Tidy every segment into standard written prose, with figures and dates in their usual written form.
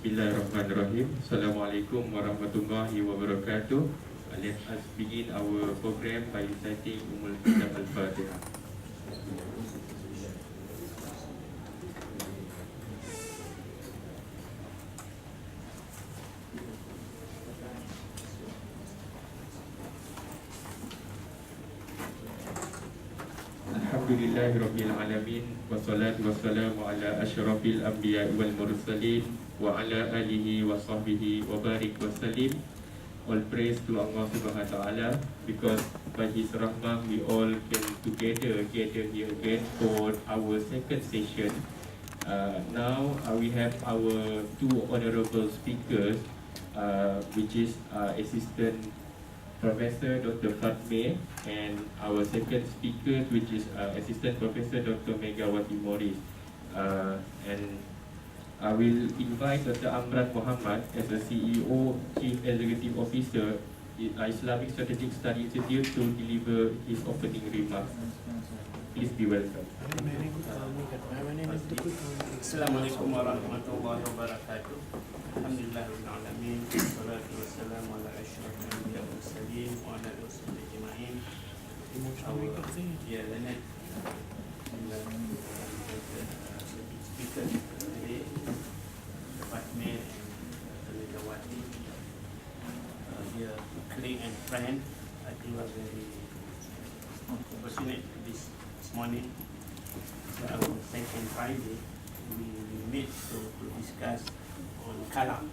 Bismillahirrahmanirrahim. Assalamualaikum warahmatullahi wabarakatuh. Let us begin our program by reciting Kitab Al-Fatihah. Alhamdulillahirabbil alamin wassalatu wassalamu ala asyrafil anbiya'i wal mursalin wa ala alihi wa sahbihi wa barik wa salim. All praise to Allah Subhanahu wa ta'ala, because by His rahmah we all came together here again for our second session. Now we have our two honorable speakers, which is Assistant Professor Dr. Fatmir, and our second speaker, which is Assistant Professor Dr. Megawati Morris. And I will invite Dr. Amran Muhammad as the CEO, Chief Executive Officer at Islamic Strategic Study Institute to deliver his opening remarks. Please be welcome. Assalamualaikum warahmatullahi wabarakatuh. Alhamdulillahirabbil alamin. Wassalatu wassalamu ala asyrafil anbiya'i wal mursalin wa ala alihi ajma'in. Leonard, speaker today, Fatmir and Megawati, dear colleague and friend. I think we are very fortunate this morning. Our second Friday, we meet to discuss on Kalam,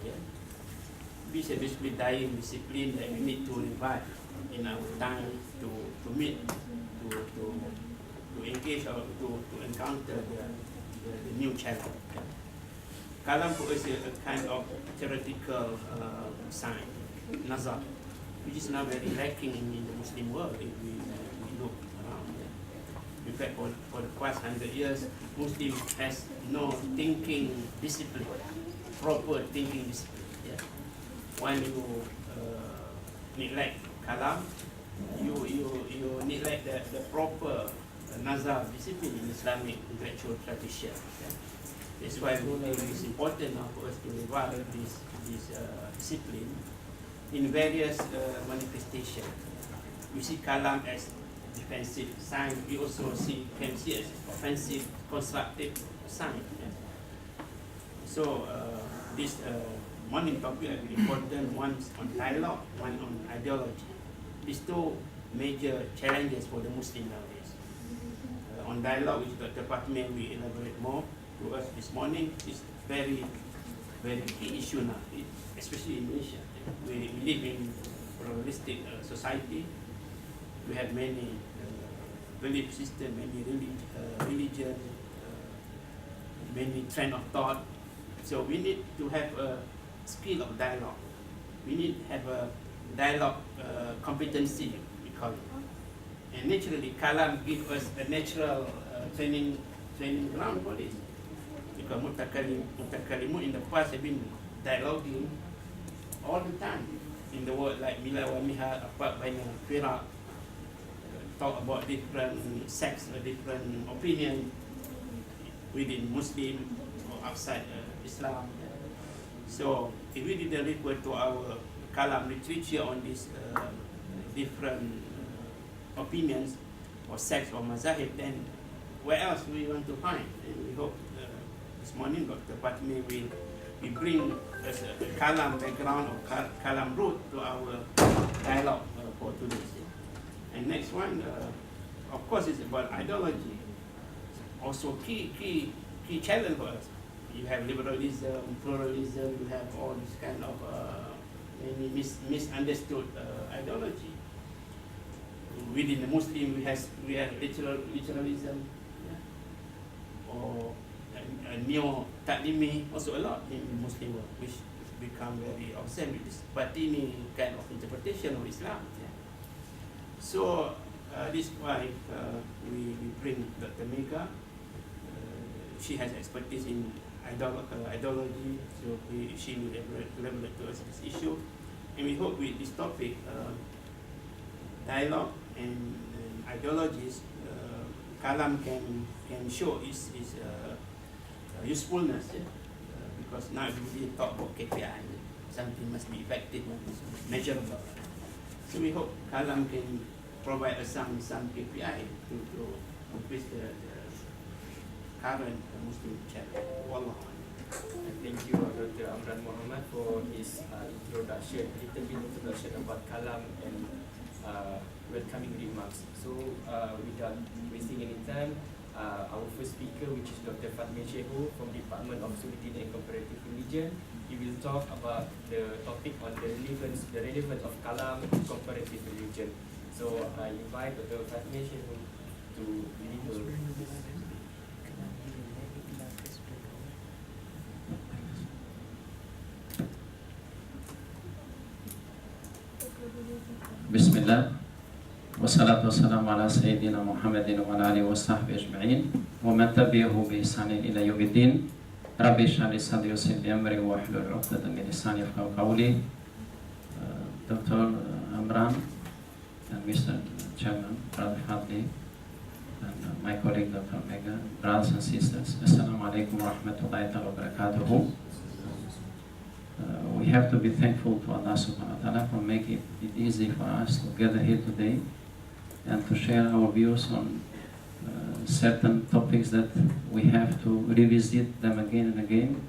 which is basically dying discipline that we need to revive in our time to meet, to engage or to encounter the new channel. Kalam for us is a kind of theoretical science, nazar, which is now very lacking in the Muslim world if we look around. In fact, for the past 100 years, Muslim has no thinking discipline, proper thinking discipline. When you neglect Kalam, you neglect the proper nazar discipline in Islamic intellectual tradition. That's why we believe it's important now for us to revive this discipline in various manifestations. We see Kalam as defensive science. We also can see as offensive, constructive science. So this morning topic is important. One on dialogue, one on ideology. These two major challenges for the Muslim nowadays. On dialogue, which Dr. Fatmir will elaborate more to us this morning, is very, very key issue now, especially in Malaysia. We live in a pluralistic society. We have many belief systems, many religion, many trend of thought. So we need to have a skill of dialogue. We need to have a dialogue competency, we call it. And naturally, Kalam gives us a natural training ground for this. Because Mutakalimun in the past have been dialoguing all the time in the world, like Mila wa Miha, apart by Firaq, talk about different sects or different opinion within Muslim or outside Islam. So if we didn't refer to our Kalam literature on these different opinions or sects or mazahib, then where else we want to find? And we hope this morning Dr. Fatmir will bring us a Kalam background or Kalam root to our dialogue for today. And next one, of course, is about ideology. Also key challenge for us. You have liberalism, pluralism, you have all this kind of many misunderstood ideology. Within the Muslim, we have literalism, or neo-taklimi, also a lot in the Muslim world, which become very obsessed with this Batini kind of interpretation of Islam. So this is why we bring Dr. Mega. She has expertise in ideology, so she will elaborate to us this issue. And we hope with this topic, dialogue and ideologies, Kalam can show its usefulness. because now everybody talk about KPI, something must be effective, measurable. So we hope Kalam can provide us some KPI to increase the current Muslim chapter. Wallah. Thank you, Dr. Amran Muhammad, for his introduction, little bit introduction about Kalam and welcoming remarks. So, without wasting any time, our first speaker, which is Dr. Fatmir Shehu from Department of Suluddin and Comparative Religion, he will talk about the topic on the relevance of Kalam in comparative religion. So, I invite Dr. Fatmir Shehu to deliver this. Bismillah, wassalatu wassalamu ala sayyidina Muhammadin wa ala alihi wa sahbihi ajma'in wa man tabi'ahu bi ihsanin ila yaumiddin. Rabbi shrah li sadri wa yassir li amri wa hlul 'uqdatam min lisani yafqahu qawli. Dr. Amran and Mr. Chairman, Brother Fatmir, and my colleague Dr. Mega, brothers and sisters, Assalamu alaikum wa rahmatullahi wa barakatuhu. We have to be thankful to Allah subhanahu wa ta'ala for making it easy for us to gather here today and to share our views on certain topics that we have to revisit them again and again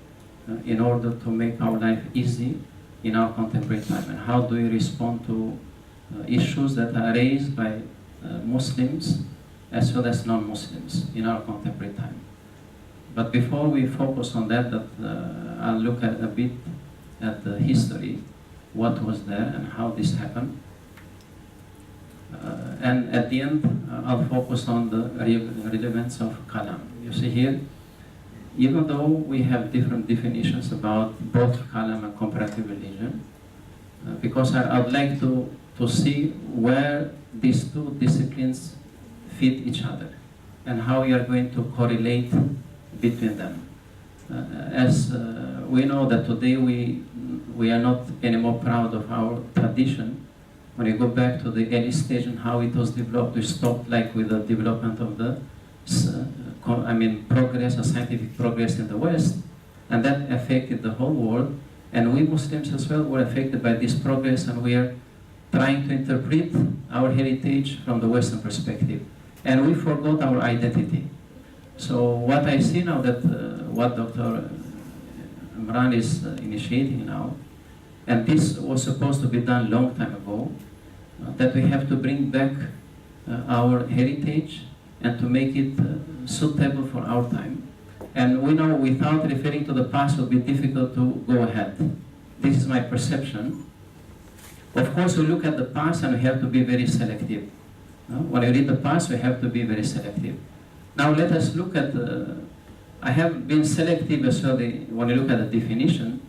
in order to make our life easy in our contemporary time. And how do we respond to issues that are raised by Muslims as well as non-Muslims in our contemporary time. But before we focus on that, I'll look at a bit at the history, what was there and how this happened. And at the end, I'll focus on the relevance of Kalam. You see here, even though we have different definitions about both Kalam and comparative religion, because I would like to see where these two disciplines fit each other and how we are going to correlate between them. As we know that today we are not anymore proud of our tradition. When you go back to the early stage and how it was developed, we stopped like with the development of the progress, scientific progress in the West, and that affected the whole world. And we Muslims as well were affected by this progress, and we are trying to interpret our heritage from the Western perspective. And we forgot our identity. So what I see now that what Dr. Imran is initiating now, and this was supposed to be done long time ago, that we have to bring back our heritage and to make it suitable for our time. And we know without referring to the past it will be difficult to go ahead. This is my perception. Of course, we look at the past and we have to be very selective. When we read the past, we have to be very selective. Now let us look at I have been selective as well when you look at the definition.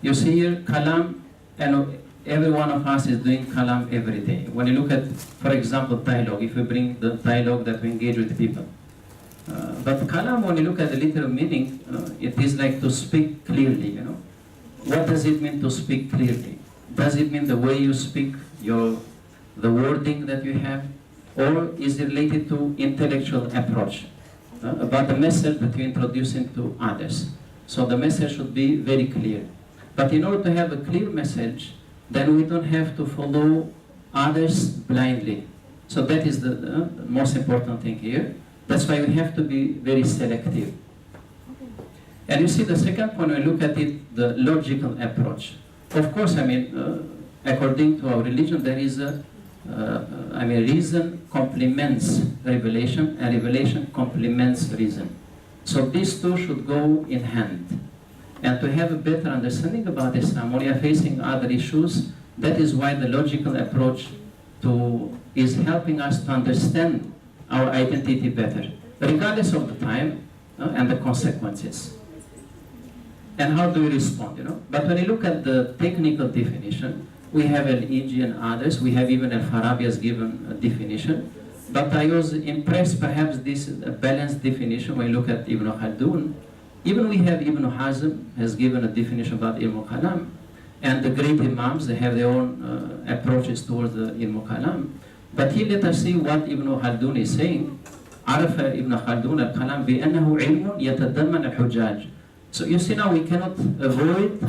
You see here, Kalam, and every one of us is doing Kalam every day. When you look at, for example, dialogue, if we bring the dialogue that we engage with people. But Kalam, when you look at the literal meaning, it is like to speak clearly, you know. What does it mean to speak clearly? Does it mean the way you speak, the wording that you have, or is it related to intellectual approach? About the message that you're introducing to others. So the message should be very clear. But in order to have a clear message, then we don't have to follow others blindly. So that is the most important thing here. That's why we have to be very selective. And you see the second point, we look at it, the logical approach. Of course, according to our religion, there is a reason complements revelation, and revelation complements reason. So these two should go in hand. And to have a better understanding about Islam, when we are facing other issues, that is why the logical approach is helping us to understand our identity better, regardless of the time and the consequences. And how do we respond, you know? But when you look at the technical definition, we have Al-Iji and others. We have even Al-Farabi has given a definition. But I was impressed, perhaps this balanced definition, when you look at Ibn Khaldun. Even we have Ibn Hazm has given a definition about Ilm Kalam. And the great Imams, they have their own approaches towards the Ilm Kalam. But here let us see what Ibn Khaldun is saying. عرف ابن خلدون الكلام بأنه علم يتضمن الحجاج. So you see now we cannot avoid,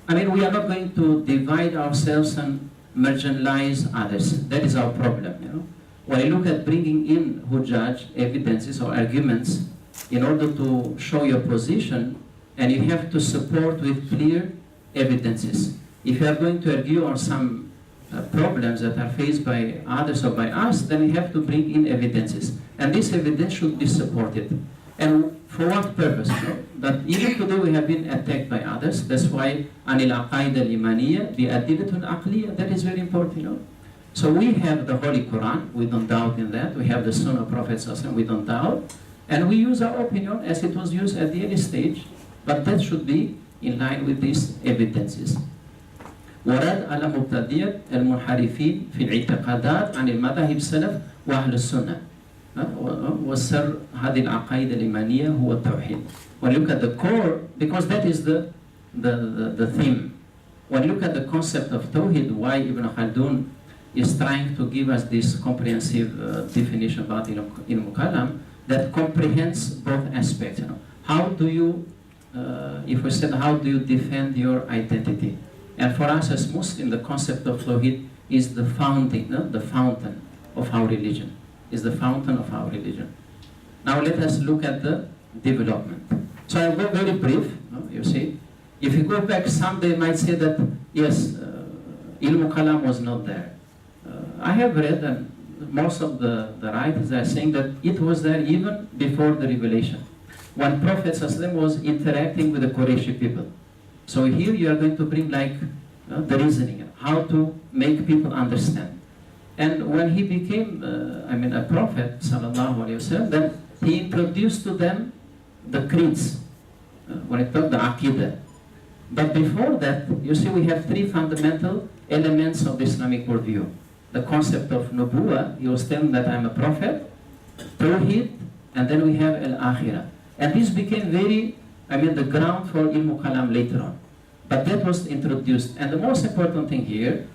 I mean we are not going to divide ourselves and marginalize others. That is our problem, you know. When you look at bringing in hujjaj, evidences or arguments, in order to show your position, and you have to support with clear evidences. If you are going to argue on some problems that are faced by others or by us, then you have to bring in evidences. And this evidence should be supported. And for what purpose? You know? But even today we have been attacked by others. That's why anil aqaid al-imaniyya bi-adilatun aqliyya, that is very important, you know. So we have the Holy Quran, we don't doubt in that. We have the Sunnah of Prophet sallallahu alaihi wasallam, we don't doubt. And we use our opinion as it was used at the early stage, but that should be in line with these evidences. ورد على مبتدئ المنحرفين في الاعتقادات عن المذاهب السلف وأهل السنة. وسر هذه العقائد الإيمانية هو التوحيد. When you look at the core, because that is the theme. When you look at the concept of Tawhid, why Ibn Khaldun is trying to give us this comprehensive definition about Ilm Kalam that comprehends both aspects. You know, how do you, if we said, how do you defend your identity? And for us as Muslims, the concept of Tawhid is the fountain, the fountain of our religion. Is the fountain of our religion. Now let us look at the development. So I'll go very brief. You see, if you go back, some they might say that yes, Ilm Kalam was not there. I have read, and most of the writers are saying that it was there even before the revelation, when Prophet ﷺ was interacting with the Qurayshi people. So here you are going to bring like the reasoning, how to make people understand. And when he became, a prophet, sallallahu alaihi wasallam, then he introduced to them the creeds, when it talked the aqidah. But before that, you see, we have three fundamental elements of the Islamic worldview. The concept of nubuwah, he was telling that I'm a prophet, tawhid, and then we have al-akhirah. And this became the ground for Ilm Kalam later on. But that was introduced. And the most important thing here,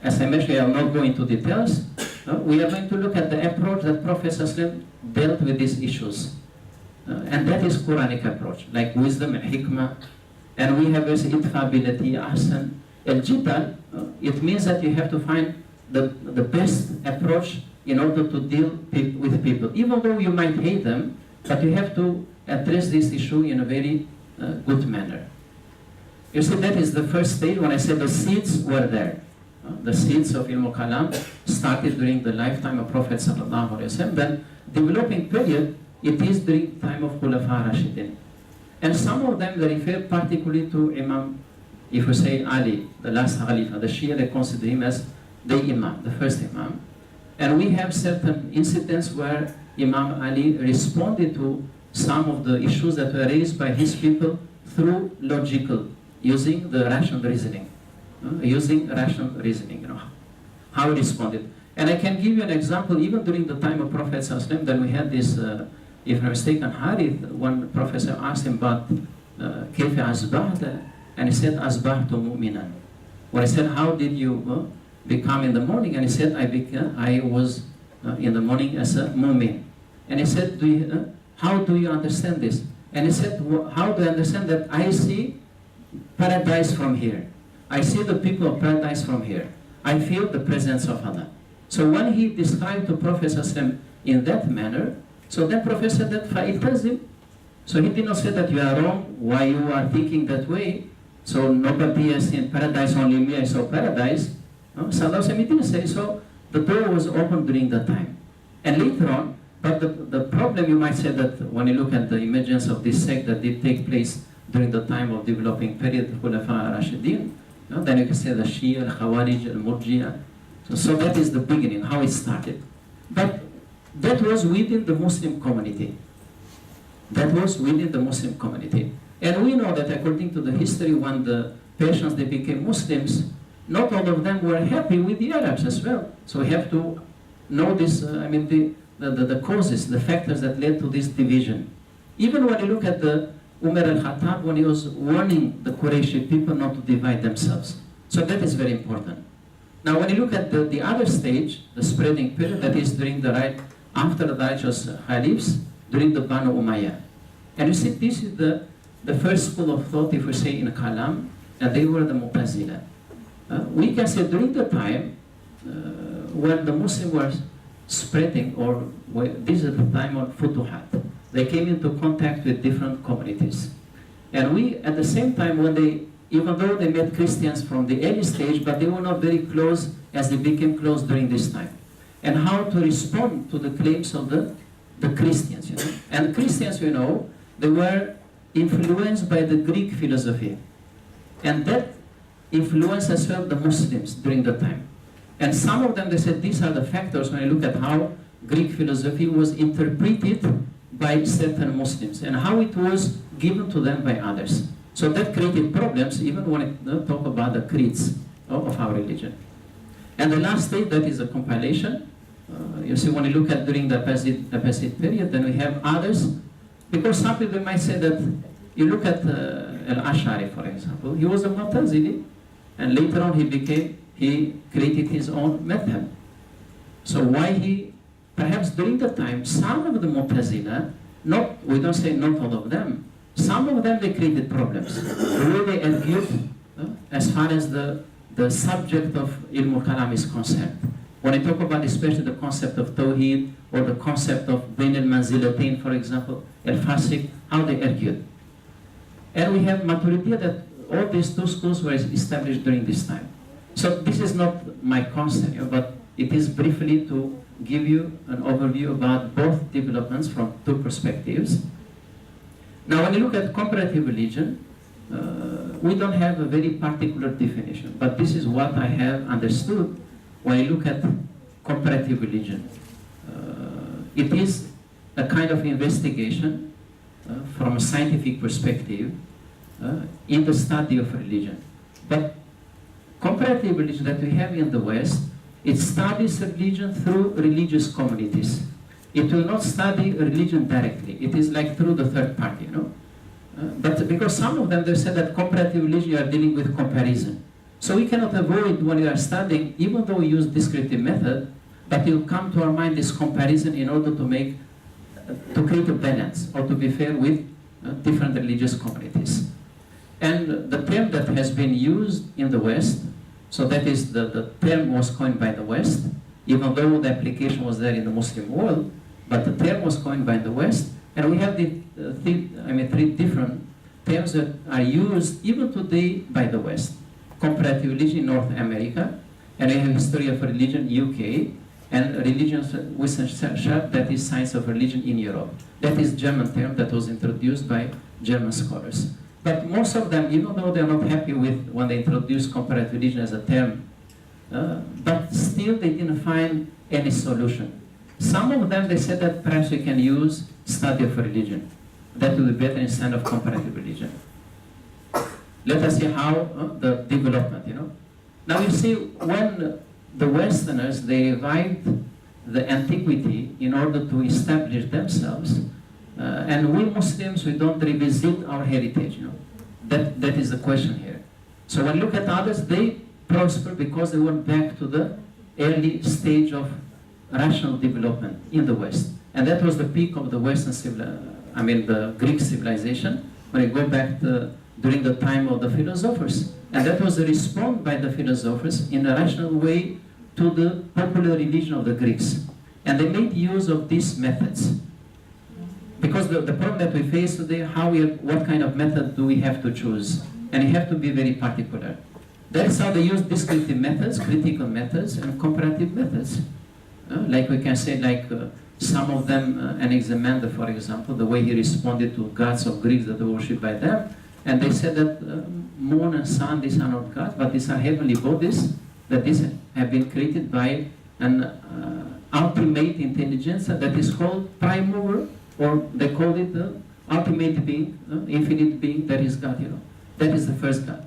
as I mentioned, I will not go into details. We are going to look at the approach that Prophet ﷺ dealt with these issues. And that is Quranic approach, like wisdom and hikmah. And we have this itfability, ahsan, al-jidal. It means that you have to find the best approach in order to deal with people. Even though you might hate them, but you have to address this issue in a very good manner. You see, that is the first stage when I said the seeds were there. The seeds of Ilm Kalam started during the lifetime of Prophet sallallahu alaihi wasallam. Then developing period, it is during the time of Khulafa Rashidin. And some of them they refer particularly to Imam, if we say Ali, the last Khalifa, the Shia, they consider him as the Imam, the first Imam. And we have certain incidents where Imam Ali responded to some of the issues that were raised by his people through logical, using the rational reasoning. Using rational reasoning, how he responded. And I can give you an example, even during the time of Prophet ﷺ, then we had this, if I'm not mistaken, Harith, one professor asked him about كيف أصبحت, and he said, أصبحت مؤمنا. When I said, how did you become in the morning? And he said, I was in the morning as a mu'min. And he said, how do you understand this? And he said, how do I understand that I see paradise from here? I see the people of paradise from here. I feel the presence of Allah. So when he described to Prophet ﷺ in that manner, so then Prophet said that فَإِلْتَزِمْ. So he did not say that you are wrong, why you are thinking that way. So nobody has seen paradise, only me I saw paradise. Sallallahu he didn't say so. The door was open during that time. And later on, but the problem you might say that when you look at the emergence of this sect that did take place during the time of developing period of Khulafa Rashidin, then you can say the Shia, Al-Khawarij, Al-Murji'a. So that is the beginning, how it started. But that was within the Muslim community. That was within the Muslim community. And we know that according to the history, when the Persians, they became Muslims, not all of them were happy with the Arabs as well. So we have to know this, the causes, the factors that led to this division. Even when you look at the Umar al-Khattab, when he was warning the Qurayshi people not to divide themselves. So that is very important. Now when you look at the other stage, the spreading period, that is during after the righteous Khalifs, during the Banu Umayyah. And you see, this is the the first school of thought, if we say in Kalam, and they were the Mu'tazila. We can say during the time when the Muslims were spreading, or this is the time of Futuhat, they came into contact with different communities. And we, at the same time, when they, even though they met Christians from the early stage, but they were not very close as they became close during this time. And how to respond to the claims of the Christians, you know. And Christians, you know, they were influenced by the Greek philosophy. And that influenced as well the Muslims during the time. And some of them, they said, these are the factors when you look at how Greek philosophy was interpreted by certain Muslims and how it was given to them by others. So that created problems even when we talk about the creeds of our religion. And the last stage, that is a compilation. You see, when you look at during the Abbasid period, then we have others. Because some people might say that, you look at Al-Ash'ari, for example, he was a Mu'tazili, and later on he created his own madhab. So why he, perhaps during the time, some of the Mu'tazila, we don't say not all of them, some of them they created problems. The way they argued, as far as the subject of Ilm Kalam is concerned. When I talk about especially the concept of Tawheed, or the concept of Bain al-Manzilatain, for example, al-Fasik, how they argued. And we have Maturidiyya, that all these two schools were established during this time. So this is not my concern, but it is briefly to give you an overview about both developments from two perspectives. Now when you look at comparative religion, we don't have a very particular definition, but this is what I have understood when you look at comparative religion. It is a kind of investigation from a scientific perspective in the study of religion. But comparative religion that we have in the West, it studies religion through religious communities. It will not study religion directly. It is like through the third party, you know. But because some of them, they said that comparative religion, you are dealing with comparison. So we cannot avoid when you are studying, even though we use descriptive method, but it will come to our mind this comparison in order to create a balance, or to be fair with different religious communities. And the term that has been used in the West, so that is the term was coined by the West, even though the application was there in the Muslim world, but the term was coined by the West, and we have three different terms that are used even today by the West. Comparative religion in North America, and we have history of religion UK, and religious Wissenschaft, that is science of religion in Europe. That is German term that was introduced by German scholars. But most of them, even though they are not happy with when they introduced comparative religion as a term, but still they didn't find any solution. Some of them, they said that perhaps we can use study of religion. That will be better instead of comparative religion. Let us see how the development, you know. Now you see, when the Westerners, they revived the antiquity in order to establish themselves, and we Muslims, we don't revisit our heritage, you know. That is the question here. So when you look at others, they prosper because they went back to the early stage of rational development in the West. And that was the peak of the Western the Greek civilization, when you go back during the time of the philosophers. And that was a response by the philosophers in a rational way to the popular religion of the Greeks. And they made use of these methods. Because the problem that we face today, what kind of method do we have to choose? And you have to be very particular. That's how they use descriptive methods, critical methods, and comparative methods. Like we can say, some of them, Anaximander, for example, the way he responded to gods of Greeks that were worshipped by them, and they said that moon and sun, these are not gods, but these are heavenly bodies, that these have been created by an ultimate intelligence that is called prime mover, or they call it the ultimate being, infinite being, that is God, you know. That is the first God,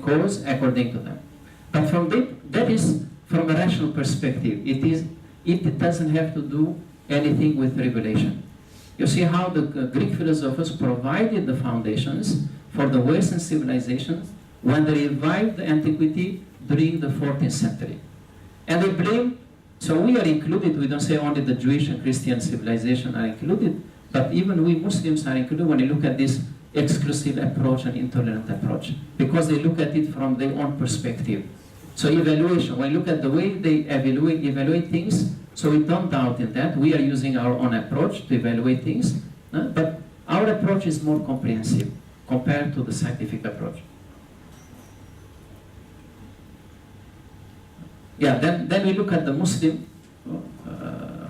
cause according to them. But that is from a rational perspective. It doesn't have to do anything with revelation. You see how the Greek philosophers provided the foundations for the Western civilizations when they revived the antiquity during the 14th century. And they blame, so we are included, we don't say only the Jewish and Christian civilization are included, but even we Muslims are included when you look at this exclusive approach and intolerant approach, because they look at it from their own perspective. So evaluation, when you look at the way they evaluate things, so we don't doubt in that. We are using our own approach to evaluate things, but our approach is more comprehensive compared to the scientific approach. Yeah, then we look at the Muslim,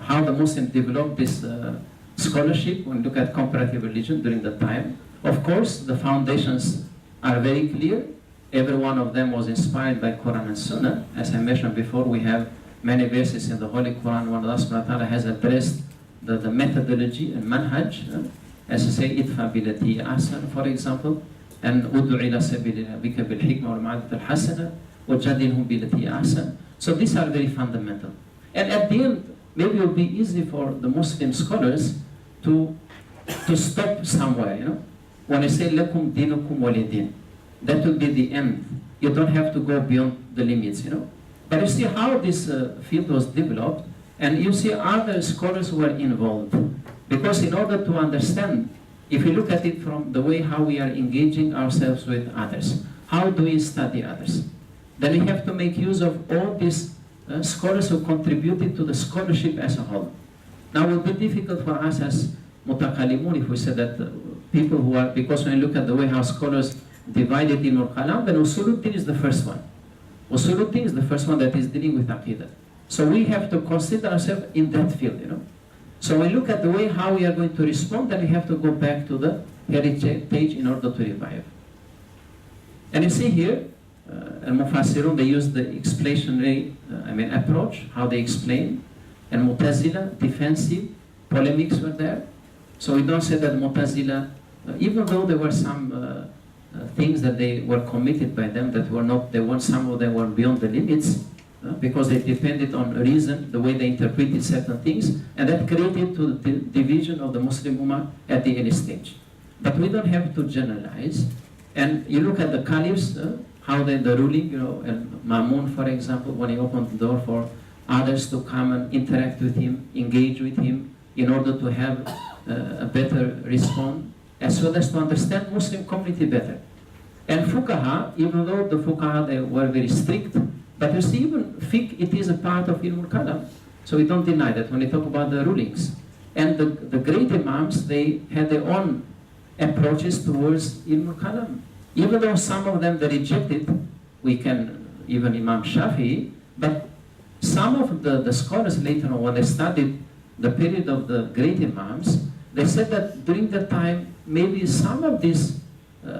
how the Muslim developed this scholarship when we look at comparative religion during the time. Of course, the foundations are very clear. Every one of them was inspired by Quran and Sunnah. As I mentioned before, we have many verses in the Holy Quran where Allah subhanahu wa ta'ala has addressed the methodology and manhaj. As you say, idfa billati ahsan, for example, and ud'u ila sabili rabbika bil hikma wal ma'adati al hasana wajadilhum billati ahsan. So these are very fundamental. And at the end, maybe it will be easy for the Muslim scholars to stop somewhere, you know. When I say lakum dinukum walidin, that will be the end. You don't have to go beyond the limits, you know. But you see how this field was developed, and you see other scholars who are involved. Because in order to understand, if you look at it from the way how we are engaging ourselves with others, how do we study others? Then we have to make use of all these scholars who contributed to the scholarship as a whole. Now it will be difficult for us as mutaqallimun if we say that people who are, because when you look at the way how scholars divided in Kalam, then Usuluddin is the first one. Usuluddin is the first one that is dealing with Aqidah. So we have to consider ourselves in that field, you know. So when we look at the way how we are going to respond, then we have to go back to the heritage in order to revive. And you see here, Mufassirun, they use the explainatory approach, how they explain, and Mu'tazila, defensive, polemics were there. So we don't say that Mu'tazila, even though there were some things that they were committed by them that were not, some of them were beyond the limits, because they depended on reason, the way they interpreted certain things, and that created to the division of the Muslim Ummah at the early stage. But we don't have to generalize. And you look at the caliphs, how the ruling, you know, and Mamun, for example, when he opened the door for others to come and interact with him, engage with him, in order to have a better response, as well as to understand Muslim community better. And Fuqaha, even though the Fuqaha, they were very strict, but you see, even fiqh, it is a part of Ilmul Kalam. So we don't deny that when we talk about the rulings. And the great Imams, they had their own approaches towards Ilmul Kalam. Even though some of them they rejected, we can, even Imam Shafie, but some of the scholars later on, when they studied the period of the great Imams, they said that during that time, maybe some of these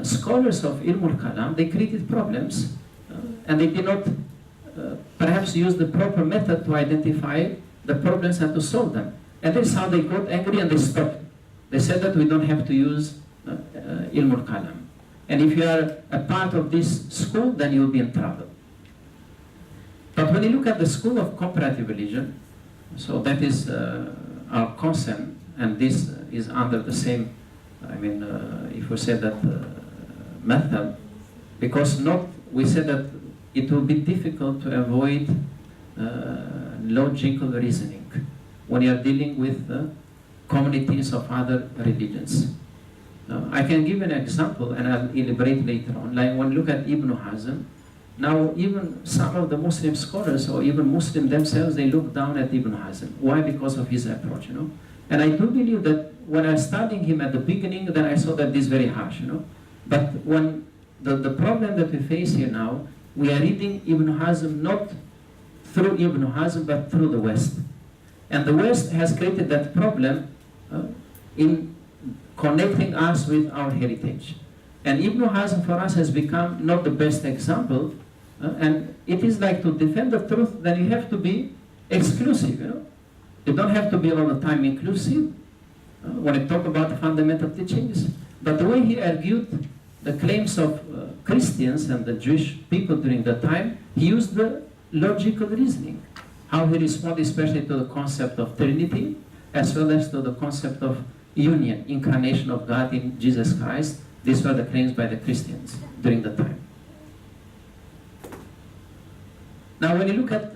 scholars of Ilmul Kalam, they created problems, and they did not perhaps use the proper method to identify the problems and to solve them. And that's how they got angry and they stopped. They said that we don't have to use Ilmul Kalam. And if you are a part of this school, then you'll be in trouble. But when you look at the school of comparative religion, so that is our concern, and this is under the same, if we say that method, because we said that it will be difficult to avoid logical reasoning when you are dealing with communities of other religions. I can give an example, and I'll elaborate later on. Like when you look at Ibn Hazm, now even some of the Muslim scholars, or even Muslim themselves, they look down at Ibn Hazm. Why? Because of his approach, you know. And I do believe that when I was studying him at the beginning, then I saw that this is very harsh, you know. But when the problem that we face here now, we are reading Ibn Hazm not through Ibn Hazm, but through the West. And the West has created that problem in connecting us with our heritage. And Ibn Hazm for us has become not the best example, and it is like to defend the truth, then you have to be exclusive, you know. You don't have to be all the time inclusive when you talk about the fundamental teachings. But the way he argued the claims of Christians and the Jewish people during that time, he used the logical reasoning. How he responded especially to the concept of Trinity, as well as to the concept of union, incarnation of God in Jesus Christ. These were the claims by the Christians during the time. Now when you look at,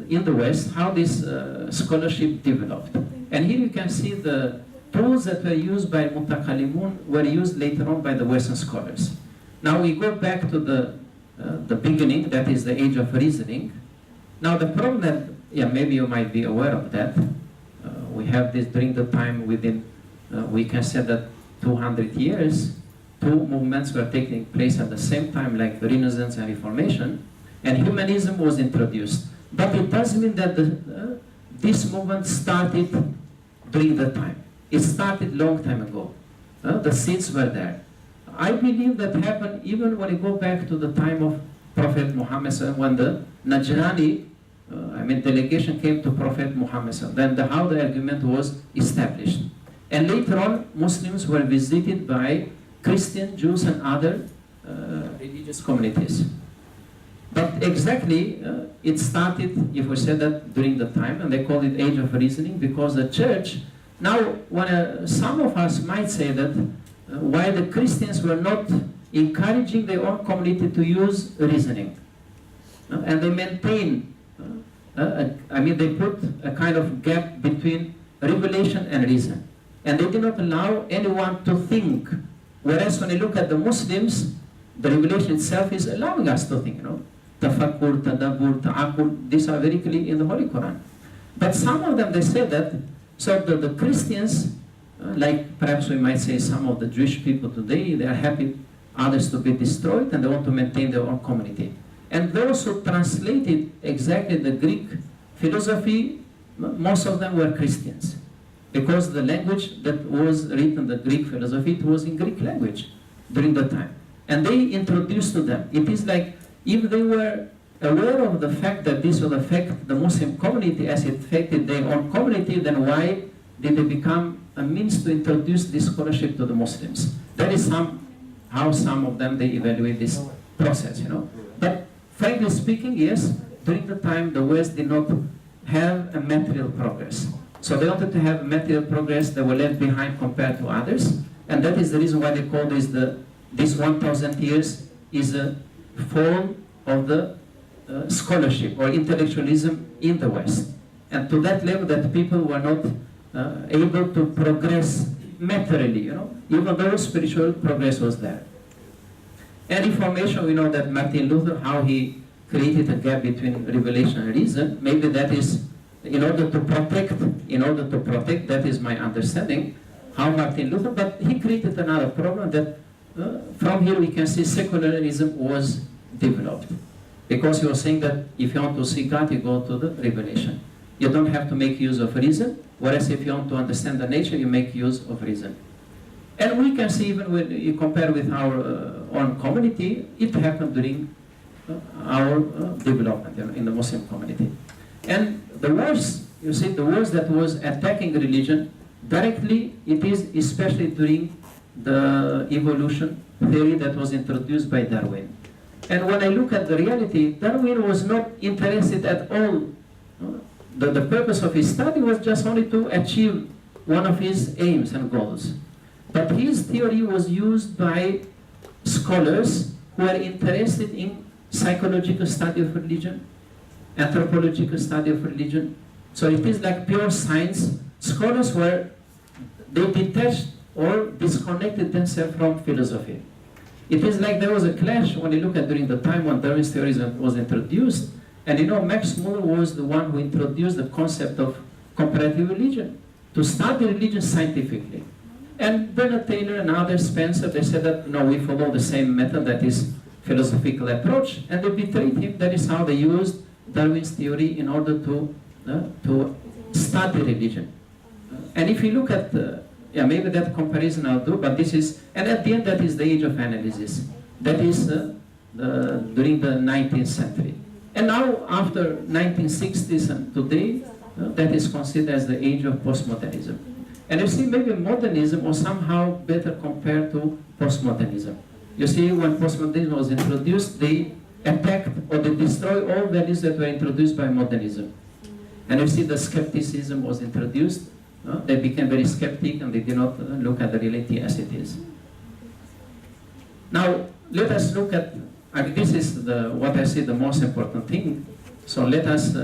in the West, how this scholarship developed. And here you can see the tools that were used by Mutakallimun were used later on by the Western scholars. Now we go back to the beginning, that is the age of reasoning. Now the problem that, maybe you might be aware of that, we have this during the time within, we can say that 200 years, two movements were taking place at the same time, like Renaissance and Reformation, and humanism was introduced. But it doesn't mean that this movement started during the time. It started long time ago. The seeds were there. I believe that happened even when you go back to the time of Prophet Muhammad, when the Najrani delegation came to Prophet Muhammad, then how the argument was established. And later on, Muslims were visited by Christian, Jews, and other religious communities. But exactly, it started, if we say that, during the time, and they call it Age of Reasoning, because the church, now, when some of us might say that, why the Christians were not encouraging their own community to use reasoning. And they maintain, they put a kind of gap between revelation and reason. And they do not allow anyone to think. Whereas when you look at the Muslims, the revelation itself is allowing us to think, Tafakkur, tadabbur, ta'akul, these are very clear in the Holy Quran. But some of them, they say that, so the Christians, like perhaps we might say some of the Jewish people today, they are happy others to be destroyed and they want to maintain their own community. And those who translated exactly the Greek philosophy, most of them were Christians. Because the language that was written, the Greek philosophy, it was in Greek language during the time. And they introduced to them. It is like if they were aware of the fact that this would affect the Muslim community as it affected their own community, then why did they become a means to introduce this scholarship to the Muslims? That is how some of them, they evaluate this process, But frankly speaking, yes, during the time the West did not have a material progress. So they wanted to have material progress that were left behind compared to others. And that is the reason why they call this 1,000 years is a fall of the scholarship or intellectualism in the West. And to that level that people were not able to progress materially, even though spiritual progress was there. And Reformation, we know that Martin Luther, how he created a gap between revelation and reason. Maybe that is in order to protect, that is my understanding, how Martin Luther, but he created another problem that from here we can see secularism was developed. Because he was saying that if you want to see God, you go to the revelation. You don't have to make use of reason, whereas if you want to understand the nature, you make use of reason. And we can see even when you compare with our own community, it happened during our development in the Muslim community. And the wars, you see, the wars that was attacking religion, directly it is especially during the evolution theory that was introduced by Darwin. And when I look at the reality, Darwin was not interested at all. The purpose of his study was just only to achieve one of his aims and goals. But his theory was used by scholars who are interested in psychological study of religion, anthropological study of religion. So it is like pure science. Scholars they detached or disconnected themselves from philosophy. It is like there was a clash when you look at during the time when Darwin's theory was introduced. And Max Muller was the one who introduced the concept of comparative religion, to study religion scientifically. And Bernard Taylor and others, Spencer, they said that, no, we follow the same method, that is philosophical approach, and they betrayed him. That is how they used Darwin's theory in order to study religion. And if you look at, maybe that comparison I'll do, but this is, and at the end that is the age of analysis. That is during the 19th century. And now, after 1960s and today, that is considered as the age of postmodernism. And you see, maybe modernism was somehow better compared to postmodernism. You see, when postmodernism was introduced, they attacked or they destroyed all values that were introduced by modernism. And you see, the skepticism was introduced. They became very skeptic and they did not look at the reality as it is. Now, let us look at, this is what I see the most important thing. So let us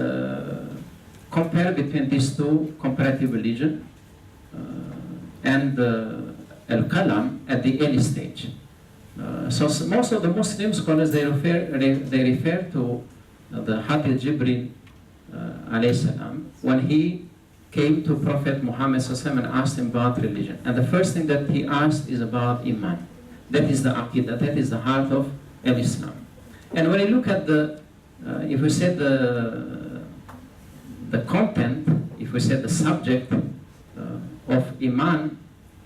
and Kalam at the early stage. So most of the Muslim scholars, they refer to the Hadith Jibril alayhi salam, when he came to Prophet Muhammad and asked him about religion. And the first thing that he asked is about Iman. That is the Aqidah, that is the heart of Islam. And when you look at if we say the content, if we say the subject of Iman,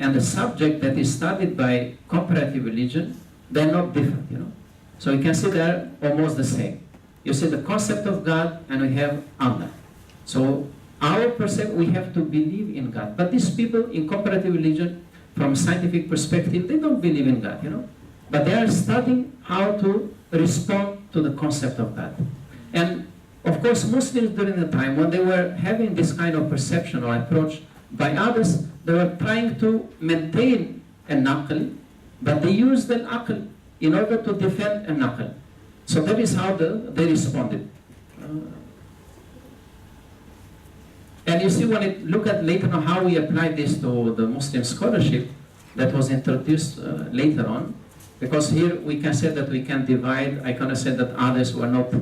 and the subject that is studied by comparative religion, they're not different, So you can see they're almost the same. You see the concept of God, and we have Allah. So our perception, we have to believe in God. But these people in comparative religion, from scientific perspective, they don't believe in God, But they are studying how to respond to the concept of God. And of course, Muslims during the time, when they were having this kind of perception or approach by others, they were trying to maintain an aql, but they used an aql in order to defend an aql. So that is how they responded. And you see, when you look at later on how we apply this to the Muslim scholarship that was introduced later on, because here we can say that we can divide, I cannot say that others were not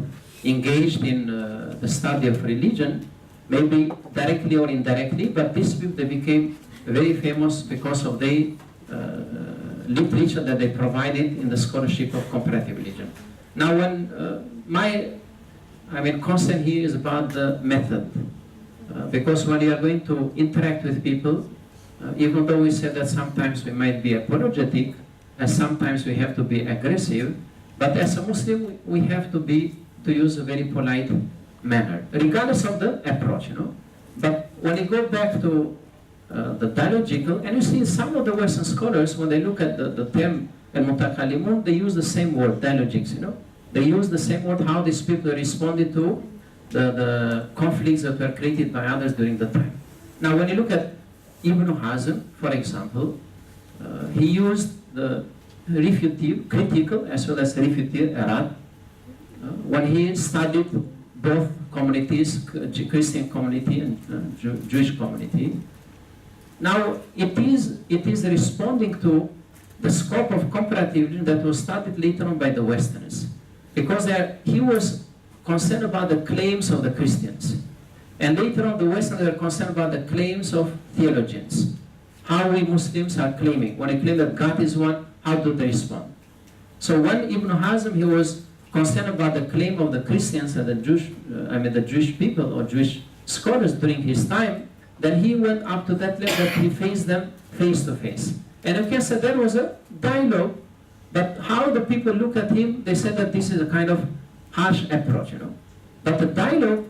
engaged in the study of religion, maybe directly or indirectly, but these people, they became very famous because of the literature that they provided in the scholarship of comparative religion. Now, when my concern here is about the method, because when you are going to interact with people, even though we say that sometimes we might be apologetic, and sometimes we have to be aggressive, but as a Muslim, we have to use a very polite manner, regardless of the approach, But when you go back to the dialogical, and you see some of the Western scholars, when they look at the term al-mutakallimun, they use the same word, dialogics, They use the same word, how these people responded to the conflicts that were created by others during the time. Now, when you look at Ibn Hazm, for example, he used the refutive, critical, as well as refutive Arab, when he studied both communities, Christian community and Jewish community. Now, it is responding to the scope of comparative that was studied later on by the Westerners, because he was concerned about the claims of the Christians. And later on, the Westerners are concerned about the claims of theologians. How we Muslims are claiming. When they claim that God is one, how do they respond? So when Ibn Hazm, he was concerned about the claim of the Christians and the Jewish people or Jewish scholars during his time, then he went up to that level that he faced them face to face. And you can say there was a dialogue, but how the people look at him, they said that this is a kind of harsh approach, But the dialogue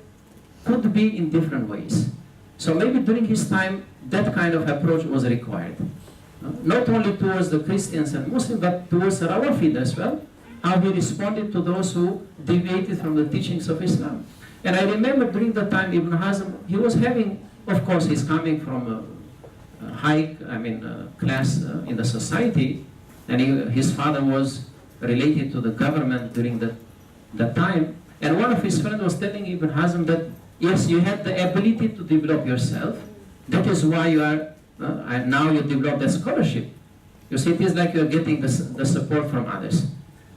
could be in different ways. So maybe during his time, that kind of approach was required. Not only towards the Christians and Muslims, but towards the Rawafid as well, how he responded to those who deviated from the teachings of Islam. And I remember during the time Ibn Hazm, he was having, of course, he's coming from a high, class in the society, and his father was related to the government during that time. And one of his friends was telling Ibn Hazm that, yes, you have the ability to develop yourself. That is why you are, now you develop the scholarship. You see, it is like you're getting the support from others.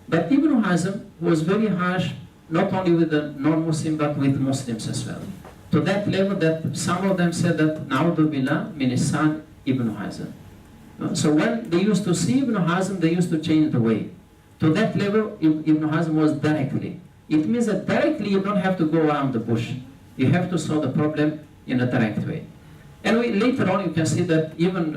But Ibn Hazm was very harsh, not only with the non-Muslim, but with Muslims as well. To that level that some of them said that, Na'udhu billah min isan Ibn Hazm. So when they used to see Ibn Hazm, they used to change the way. To that level, Ibn Hazm was directly. It means that directly you don't have to go around the bush. You have to solve the problem in a direct way. And later on, you can see that even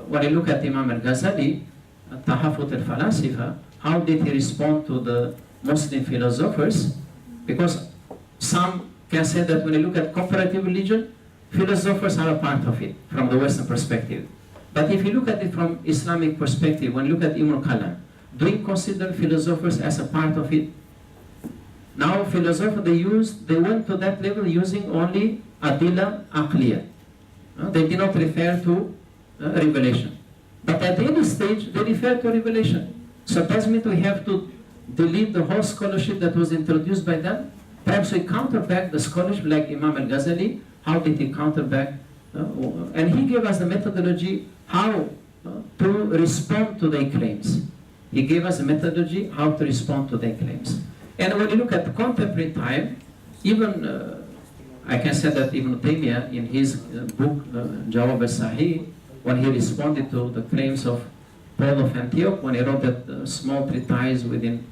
when you look at Imam al-Ghazali, Tahafut al-Falasifa, how did he respond to the Muslim philosophers? Because some can say that when you look at comparative religion, philosophers are a part of it from the Western perspective. But if you look at it from Islamic perspective, when you look at Ibn Kalam, do you consider philosophers as a part of it? Now philosophers, they went to that level using only adilla aqliya. They did not refer to revelation. But at any stage, they refer to revelation. So that means we have to delete the whole scholarship that was introduced by them. Perhaps we counter back the scholarship like Imam al-Ghazali. How did he counter back? And he gave us the methodology how to respond to their claims. He gave us a methodology how to respond to their claims. And when you look at contemporary time, even I can say that Ibn Taymiyyah in his book Jawab al-Sahih, when he responded to the claims of Paul of Antioch, when he wrote that small treatise within,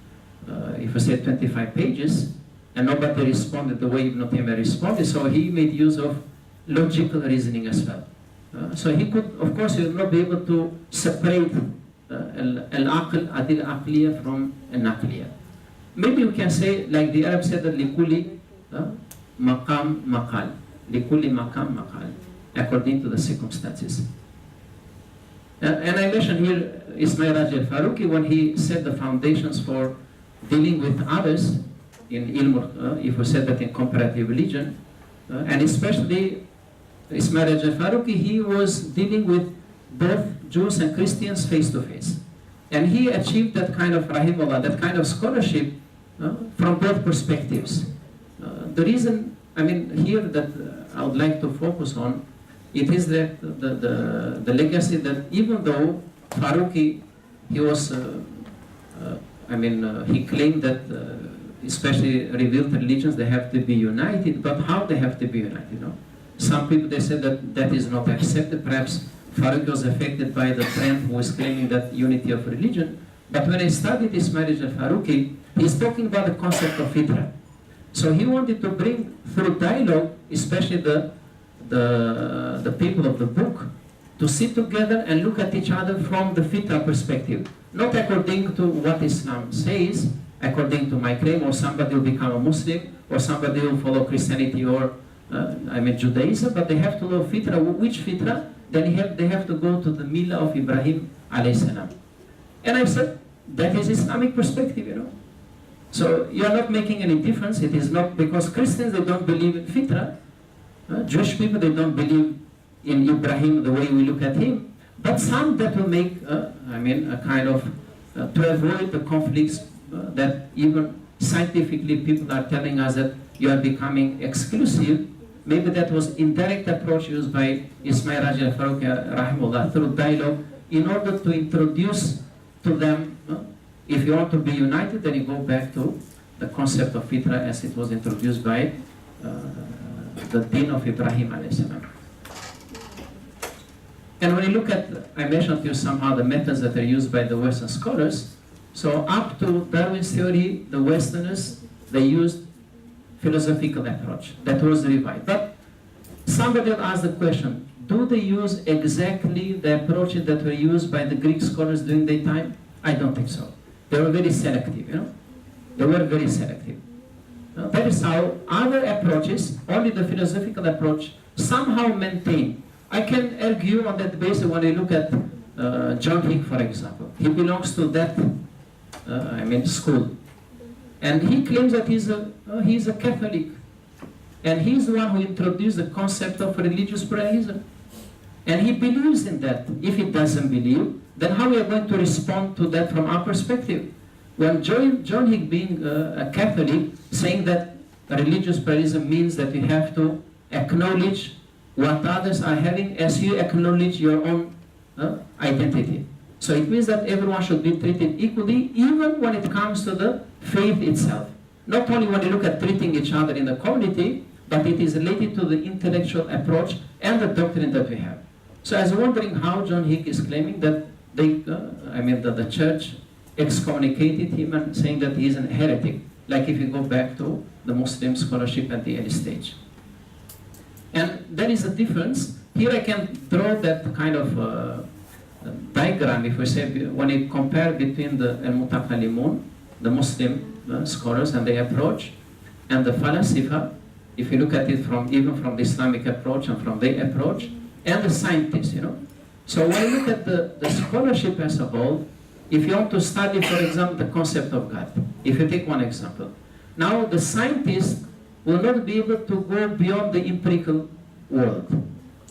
if I say 25 pages, and nobody responded the way Ibn Taymiyyah responded, so he made use of logical reasoning as well. So he could, of course, he would not be able to separate al-aql, adil aqliya from al-naqliya. Maybe we can say, like the Arab said, that likuli maqam maqal, likuli maqam maqal, according to the circumstances. And I mentioned here Ismail Raja al-Faruqi, when he set the foundations for dealing with others in ilm, if we said that in comparative religion, and especially Ismail Raja al-Faruqi, he was dealing with both Jews and Christians face to face. And he achieved that kind of rahimullah, that kind of scholarship from both perspectives. The reason, I mean, here that I would like to focus on, it is that the legacy that even though Faruqi, he was, he claimed that especially revealed religions, they have to be united, but how they have to be united, you know? Some people, they said that that is not accepted. Perhaps Faruqi was affected by the trend who was claiming that unity of religion. But when I studied Ismail al-Faruqi, he's talking about the concept of fitra. So he wanted to bring through dialogue, especially the people of the book, to sit together and look at each other from the fitra perspective. Not according to what Islam says, according to my claim, or somebody will become a Muslim, or somebody will follow Christianity or Judaism, but they have to know fitra. Which fitra? Then they have to go to the millah of Ibrahim alayhi salam. And I said, that is Islamic perspective, you know. So you are not making any difference. It is not because Christians, they don't believe in fitra. Jewish people, they don't believe in Ibrahim the way we look at him. But some that will make, a kind of, to avoid the conflicts that even scientifically people are telling us that you are becoming exclusive. Maybe that was indirect approach used by Ismail Raja al-Faruqi rahimahullah through dialogue in order to introduce to them, if you want to be united, then you go back to the concept of fitra as it was introduced by the deen of Ibrahim alayhi salam. And when you look at, I mentioned to you somehow the methods that are used by the Western scholars. So up to Darwin's theory, the Westerners, they used philosophical approach. That was revived. But somebody will ask the question, do they use exactly the approaches that were used by the Greek scholars during their time? I don't think so. They were very selective, you know. They were very selective. That is how other approaches, only the philosophical approach, somehow maintain. I can argue on that basis when you look at John Hick, for example. He belongs to that school. And he claims that he's a Catholic. And he's the one who introduced the concept of religious pluralism. And he believes in that. If he doesn't believe, then how we are going to respond to that from our perspective? When John Hick, being a Catholic, saying that religious pluralism means that you have to acknowledge what others are having as you acknowledge your own identity. So it means that everyone should be treated equally, even when it comes to the faith itself. Not only when you look at treating each other in the community, but it is related to the intellectual approach and the doctrine that we have. So I was wondering how John Hick is claiming that the church excommunicated him and saying that he is an heretic, like if you go back to the Muslim scholarship at the early stage. And there is a difference. Here I can draw that kind of diagram, if we say, when you compare between the al-Mutakallimun, the Muslim scholars and their approach, and the Falasifa, if you look at it even from the Islamic approach and from their approach, and the scientists, you know. So when you look at the scholarship as a whole, if you want to study, for example, the concept of God, if you take one example, now the scientists will not be able to go beyond the empirical world,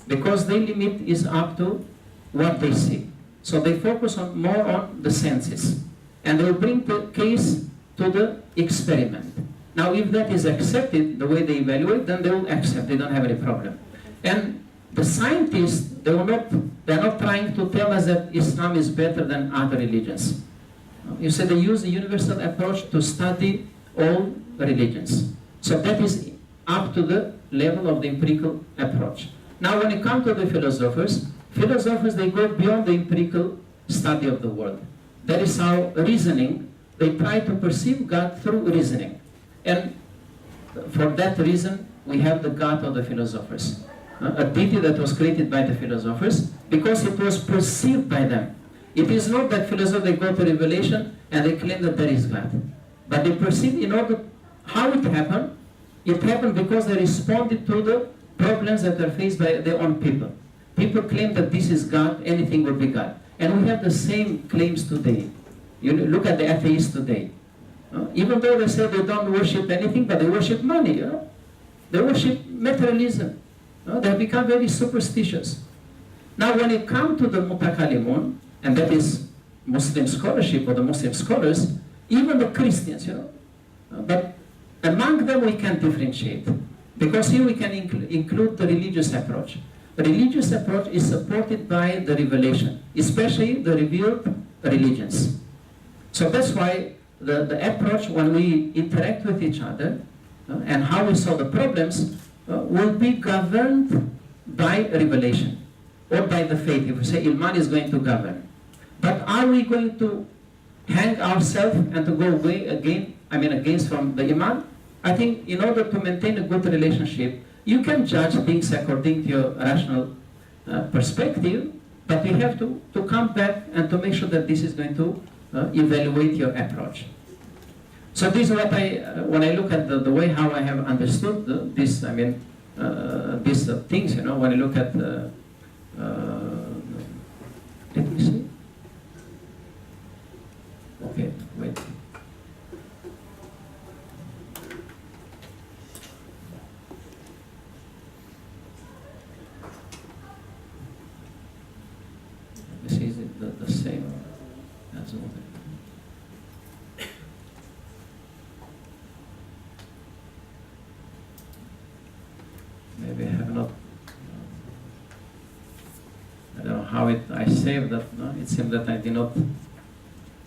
because their limit is up to what they see. So they focus more on the senses, and they will bring the case to the experiment. Now if that is accepted, the way they evaluate, then they will accept, they don't have any problem. And the scientists, they're not trying to tell us that Islam is better than other religions. You see, they use the universal approach to study all religions. So that is up to the level of the empirical approach. Now when it comes to the philosophers, they go beyond the empirical study of the world. That is how reasoning, they try to perceive God through reasoning. And for that reason, we have the God of the philosophers. A deity that was created by the philosophers because it was perceived by them. It is not that philosophers, they go to revelation and they claim that there is God. But they perceive in order, how it happened because they responded to the problems that are faced by their own people. People claim that this is God, anything will be God. And we have the same claims today. You look at the atheists today. Even though they say they don't worship anything, but they worship money, you know. They worship materialism. They have become very superstitious. Now when it comes to the mutakalimun, and that is Muslim scholarship or the Muslim scholars, even the Christians, you know. But among them we can differentiate. Because here we can include the religious approach. The religious approach is supported by the revelation, especially the revealed religions. So that's why the approach when we interact with each other and how we solve the problems will be governed by revelation or by the faith. If we say Iman is going to govern. But are we going to hang ourselves and to go away against from the Iman? I think in order to maintain a good relationship, you can judge things according to your rational perspective, but you have to come back and to make sure that this is going to evaluate your approach. So this is what when I look at the way how I have understood these things, you know, when I look at, let me see. Okay, wait. Let me see, is it the same as all? Maybe I have not. I don't know how I saved that. No? It seems that I did not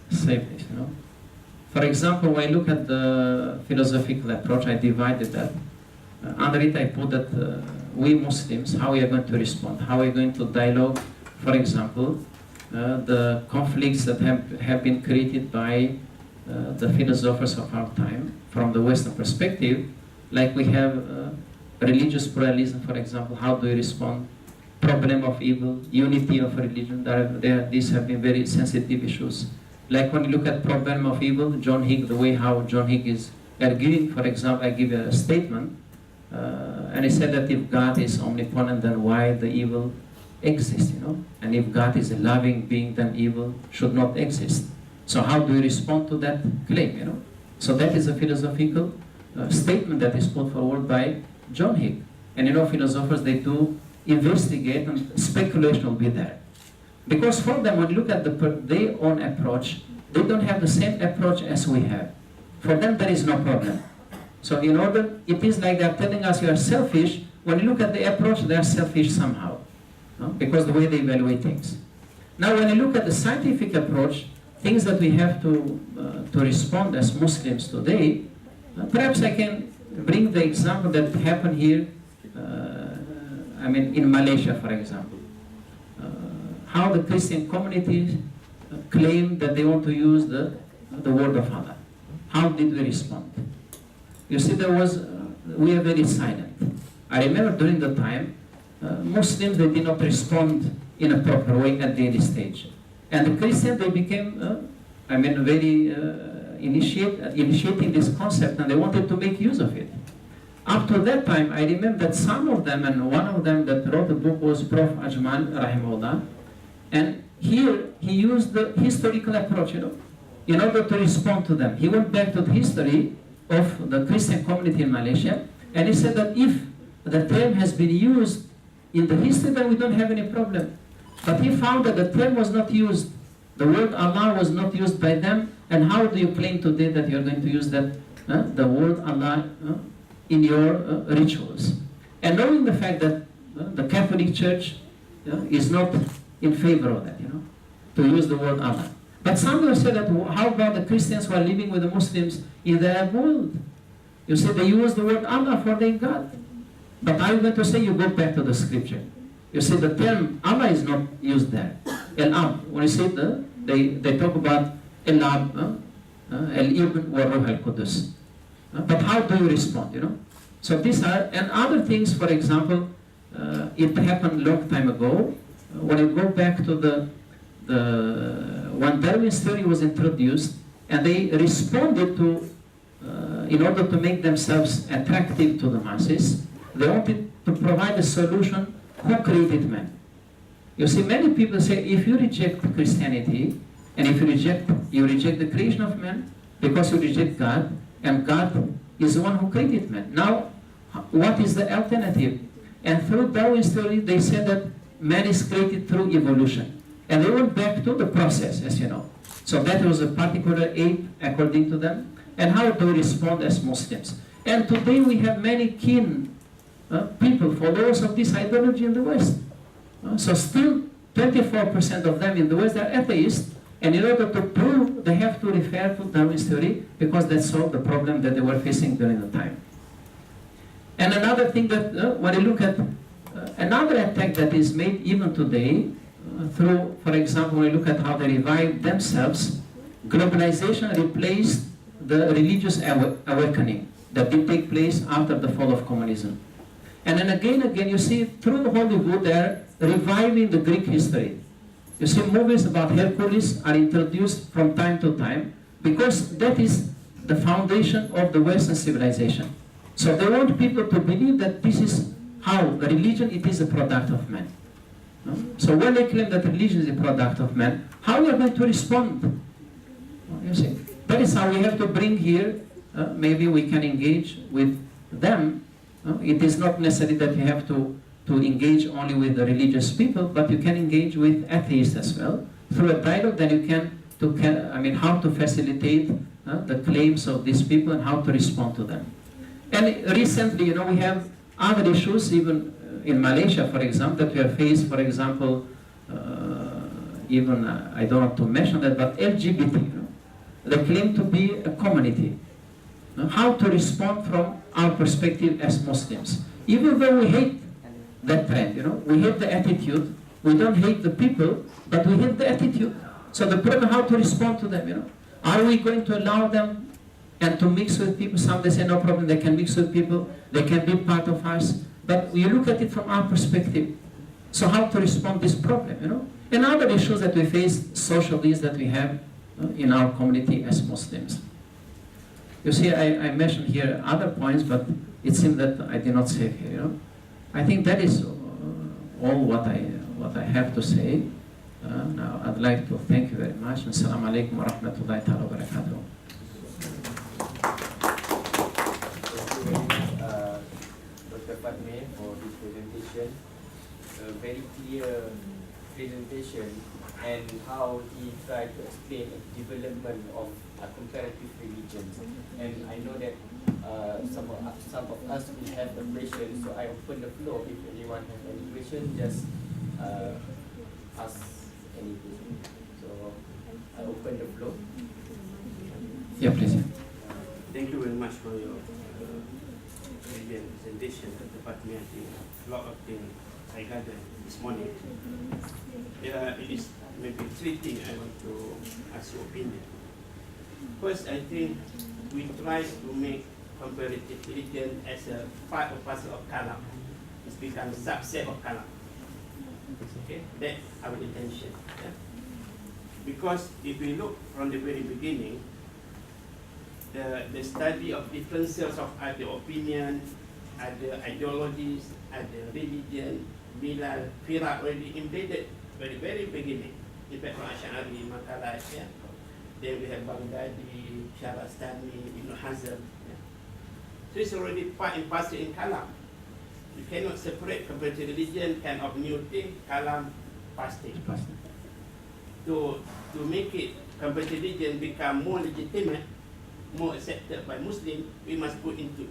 save this. You know. For example, when I look at the philosophical approach, I divided that. Under it, I put that we Muslims, how we are going to respond, how we are going to dialogue. For example, the conflicts that have been created by the philosophers of our time from the Western perspective, like we have. Religious pluralism, for example, how do you respond? Problem of evil, unity of religion, these have been very sensitive issues. Like when you look at problem of evil, John Hick, the way how John Hick is arguing, for example, I give a statement, and he said that if God is omnipotent, then why the evil exists, you know? And if God is a loving being, then evil should not exist. So how do you respond to that claim, you know? So that is a philosophical statement that is put forward by John Hick. And you know, philosophers, they do investigate and speculation will be there. Because for them, when you look at their own approach, they don't have the same approach as we have. For them, there is no problem. So in order, it is like they're telling us you are selfish. When you look at the approach, they are selfish somehow. No? Because the way they evaluate things. Now when you look at the scientific approach, things that we have to respond as Muslims today, perhaps I can bring the example that happened here, in Malaysia, for example. How the Christian communities claim that they want to use the word of Allah. How did we respond? You see, we are very silent. I remember during the time, Muslims, they did not respond in a proper way at the early stage. And the Christians, they became, very initiating this concept, and they wanted to make use of it. Up to that time, I remember that some of them, and one of them that wrote the book was Prof. Ajmal, rahimahullah, and here he used the historical approach, in order to respond to them. He went back to the history of the Christian community in Malaysia, and he said that if the term has been used in the history, then we don't have any problem. But he found that the term was not used. The word Allah was not used by them, and how do you claim today that you're going to use that, the word Allah, in your rituals? And knowing the fact that the Catholic Church is not in favor of that, to use the word Allah. But some will say that, how about the Christians who are living with the Muslims in the Arab world? You say they use the word Allah for their God. But I'm going to say you go back to the scripture. You see the term Allah is not used there. El-Ab, when you say they talk about El-Ab, El-Ibn wa Ruh al-Qudus. But how do you respond, So these are, and other things, for example, it happened long time ago. When you go back to when Darwin's theory was introduced, and they responded to, in order to make themselves attractive to the masses, they wanted to provide a solution, who created man? You see, many people say, if you reject Christianity, and if you reject the creation of man, because you reject God, and God is the one who created man. Now, what is the alternative? And through Darwin's theory, they said that man is created through evolution. And they went back to the process, as you know. So that was a particular ape, according to them. And how do we respond as Muslims? And today we have many keen people, followers of this ideology in the West. So still, 24% of them in the West are atheists. And in order to prove, they have to refer to Darwin's theory, because that solved the problem that they were facing during the time. And another thing that, when you look at another attack that is made even today, through, for example, when you look at how they revive themselves, globalization replaced the religious awakening that did take place after the fall of communism. And then again, you see, through Hollywood, they're reviving the Greek history. You see, movies about Hercules are introduced from time to time, because that is the foundation of the Western civilization. So they want people to believe that this is how religion, it is a product of man. So when they claim that religion is a product of man, how are we going to respond? You see, that is how we have to bring here, maybe we can engage with them. It is not necessary that you have to engage only with the religious people, but you can engage with atheists as well. Through a dialogue, then you can, how to facilitate the claims of these people and how to respond to them. And recently, we have other issues, even in Malaysia, for example, that we have faced, for example, even, I don't want to mention that, but LGBT, they claim to be a community. How to respond from our perspective as Muslims. Even though we hate that trend, we hate the attitude, we don't hate the people, but we hate the attitude. So the problem, how to respond to them, Are we going to allow them and to mix with people? Some they say no problem, they can mix with people, they can be part of us. But we look at it from our perspective. So how to respond to this problem, And other issues that we face, social needs that we have in our community as Muslims. You see, I mentioned here other points, but it seemed that I did not say here, I think that is all what I have to say. Now, I'd like to thank you very much. Assalamu alaikum wa rahmatullahi wa barakatuh. Dr. Fatmir for this presentation. A very clear presentation, and how he tried to explain the development of comparative religions. And I know that some of us will have a question, so I open the floor. If anyone has any question, just ask anything. So I open the floor. Yeah, please. Thank you very much for your brilliant presentation, Dr. Fatmir. A lot of things I gathered this morning. It is maybe three things I want to ask your opinion. First, I think we try to make comparative religion as a part or parcel of Kalam. It's become a subset of Kalam. Okay, that's our intention. Yeah? Because if we look from the very beginning, the study of differences of other opinion, other ideologies, other religion, Bilal, Firak already embedded very, very beginning. In fact, Ash'ari, Makalah, yeah? Then we have Baghdadi, Sharastani, Ibn Hazm. Yeah? So it's already part and parcel in Kalam. You cannot separate comparative religion, kind of new thing, Kalam, past thing. To make it, comparative religion become more legitimate, more accepted by Muslims, we must put into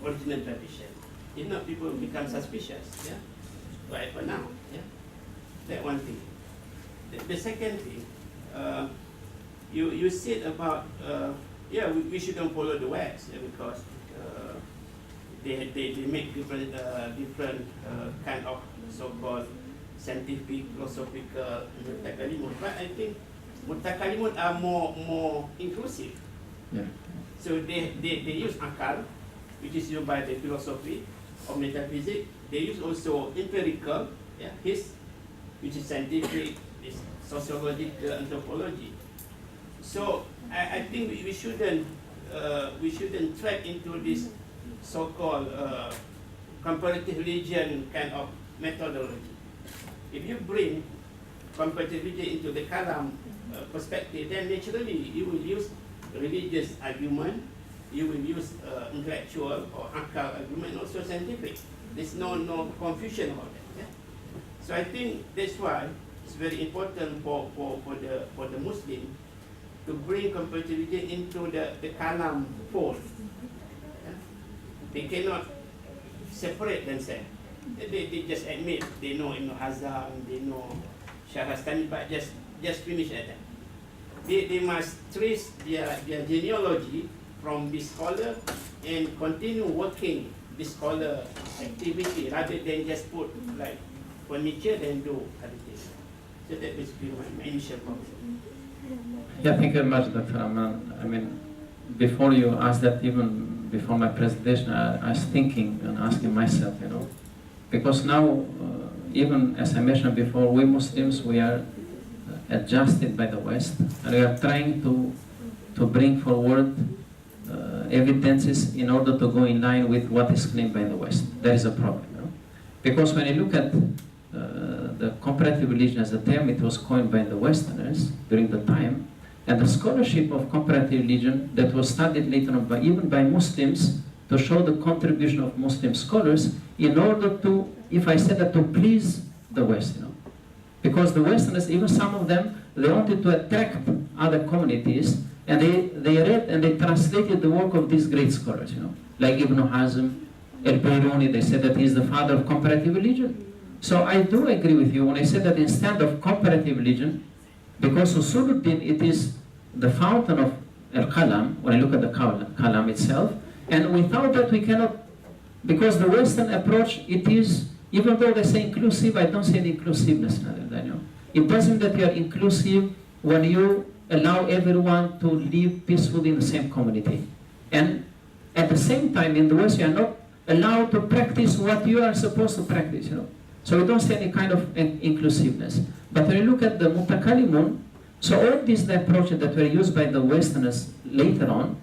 original tradition. If not, people become suspicious. Yeah, right for now. Yeah, that one thing. The second thing, you said about yeah, we shouldn't follow the West, yeah, because they make different kind of so-called scientific, philosophical mutakalimun. But I think mutakalimun are more inclusive. Yeah. So they use akal, which is used by the philosophy of metaphysics. They use also empirical, yeah, which is scientific, is sociological anthropology. So I think we shouldn't track into this so-called comparative religion kind of methodology. If you bring comparative religion into the Kalam perspective, then naturally you will use religious argument, you will use intellectual or akal argument, also scientific. There's no confusion about that. Yeah? So I think that's why it's very important for the Muslim to bring comparative religion into the Kalam fold. Yeah? They cannot separate themselves. They just admit they know Ibn Hazm, they know Shahrastani, but just finish at that. They must trace their genealogy from this scholar and continue working this scholar activity rather than just put like furniture then do other things. So that is my initial comment. Yeah, thank you very much, Dr. Aman. I mean, before you asked that, even before my presentation, I was thinking and asking myself, you know, because now, even as I mentioned before, we Muslims, we are adjusted by the West, and we are trying to bring forward evidences in order to go in line with what is claimed by the West. There is a problem, you know? Because when you look at the comparative religion as a term, it was coined by the Westerners during the time, and the scholarship of comparative religion that was studied later on even by Muslims to show the contribution of Muslim scholars in order to, if I said that, to please the West, you know. Because the Westerners, even some of them, they wanted to attract other communities, and they read and they translated the work of these great scholars, you know, like Ibn Hazm, al-Biruni. They said that he's the father of comparative religion. So I do agree with you when I said that instead of comparative religion, because Usuluddin, it is the fountain of al-Kalam, when I look at the Kalam itself, and without that we cannot, because the Western approach, it is, even though they say inclusive, I don't see any inclusiveness, you know. It doesn't mean that you are inclusive when you allow everyone to live peacefully in the same community. And at the same time, in the West, you are not allowed to practice what you are supposed to practice, you know. So we don't see any kind of inclusiveness. But when you look at the Mutakalimun, so all these approaches that were used by the Westerners later on,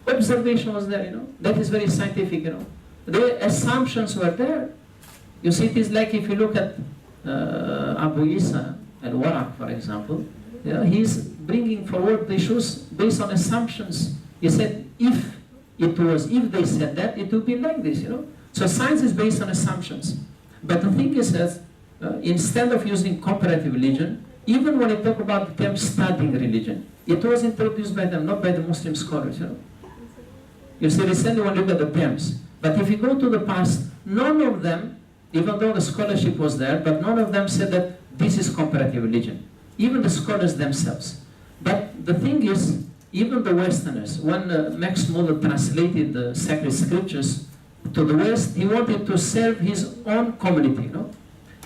observation was there, you know. That is very scientific, you know. The assumptions were there. You see, it is like if you look at Abu Isa al-Waraq, for example, he's bringing forward the issues based on assumptions. He said, if they said that, it would be like this, you know. So science is based on assumptions. But the thing is that instead of using comparative religion, even when I talk about the term studying religion, it was introduced by them, not by the Muslim scholars, you know. You see, recently when you look at the terms. But if you go to the past, none of them, even though the scholarship was there, but none of them said that this is comparative religion. Even the scholars themselves. But the thing is, even the Westerners, when Max Muller translated the sacred scriptures to the West, he wanted to serve his own community, you know.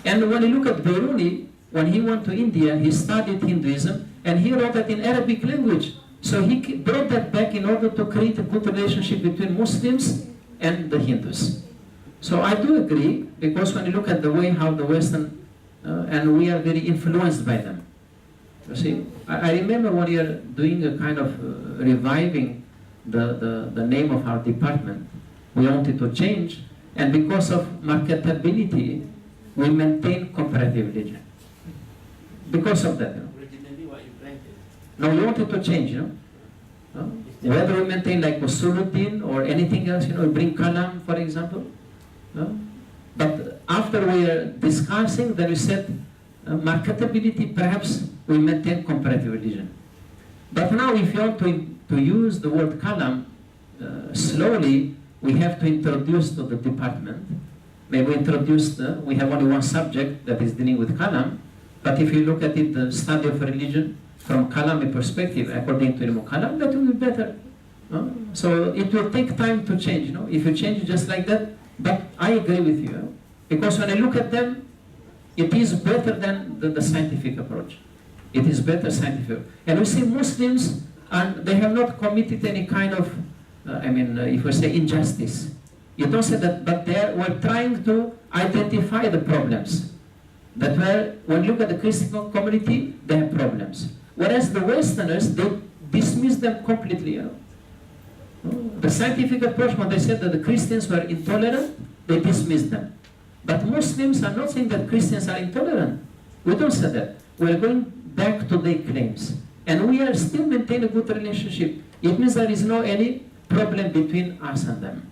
And when you look at Biruni, when he went to India, he studied Hinduism, and he wrote that in Arabic language. So he brought that back in order to create a good relationship between Muslims and the Hindus. So I do agree, because when you look at the way how the Western, and we are very influenced by them. You see, I remember when we are doing a kind of reviving the name of our department, we wanted to change, and because of marketability, we maintain comparative religion. Because of that, you know. Originally what you planted. No, we wanted to change, you know. No? Whether we maintain like Usuluddin or anything else, you know, bring Kalam, for example. No? But after we are discussing, then we said, marketability, perhaps we maintain comparative religion. But now if you want to use the word Kalam, slowly we have to introduce to the department maybe we introduced, we have only one subject that is dealing with Kalam, but if you look at it, the study of religion from Kalami perspective, according to Kalam, that will be better. No? So it will take time to change. If you change just like that, but I agree with you. Because when I look at them, it is better than the scientific approach. It is better scientific. And we see Muslims, and they have not committed any kind of, if we say injustice. You don't say that, but they were trying to identify the problems. That when you look at the Christian community, they have problems. Whereas the Westerners, they dismiss them completely. The scientific approach, when they said that the Christians were intolerant, they dismissed them. But Muslims are not saying that Christians are intolerant. We don't say that. We're going back to their claims. And we are still maintaining a good relationship. It means there is no any problem between us and them.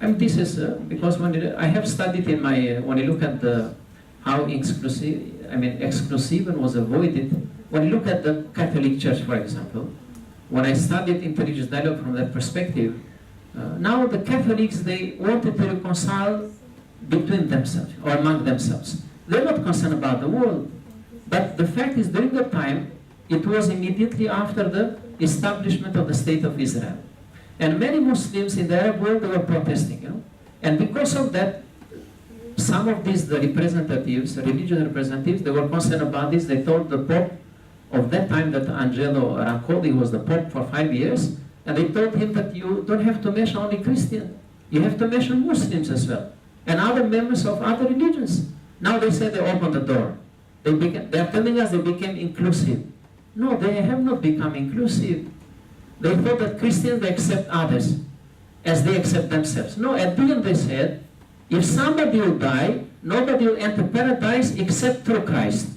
And this is because when I have studied in my, when I look at how exclusive was avoided, when you look at the Catholic Church, for example, when I studied interreligious dialogue from that perspective, now the Catholics, they wanted to reconcile between themselves or among themselves. They're not concerned about the world. But the fact is, during the time, it was immediately after the establishment of the State of Israel. And many Muslims in the Arab world, they were protesting. And because of that, some of these, the representatives, the religious representatives, they were concerned about this. They told the Pope of that time, that Angelo Raccoli was the Pope for 5 years, and they told him that you don't have to mention only Christians, you have to mention Muslims as well, and other members of other religions. Now they say they opened the door. They are telling us they became inclusive. No, they have not become inclusive. They thought that Christians, they accept others as they accept themselves. No, at the end they said, if somebody will die, nobody will enter paradise except through Christ.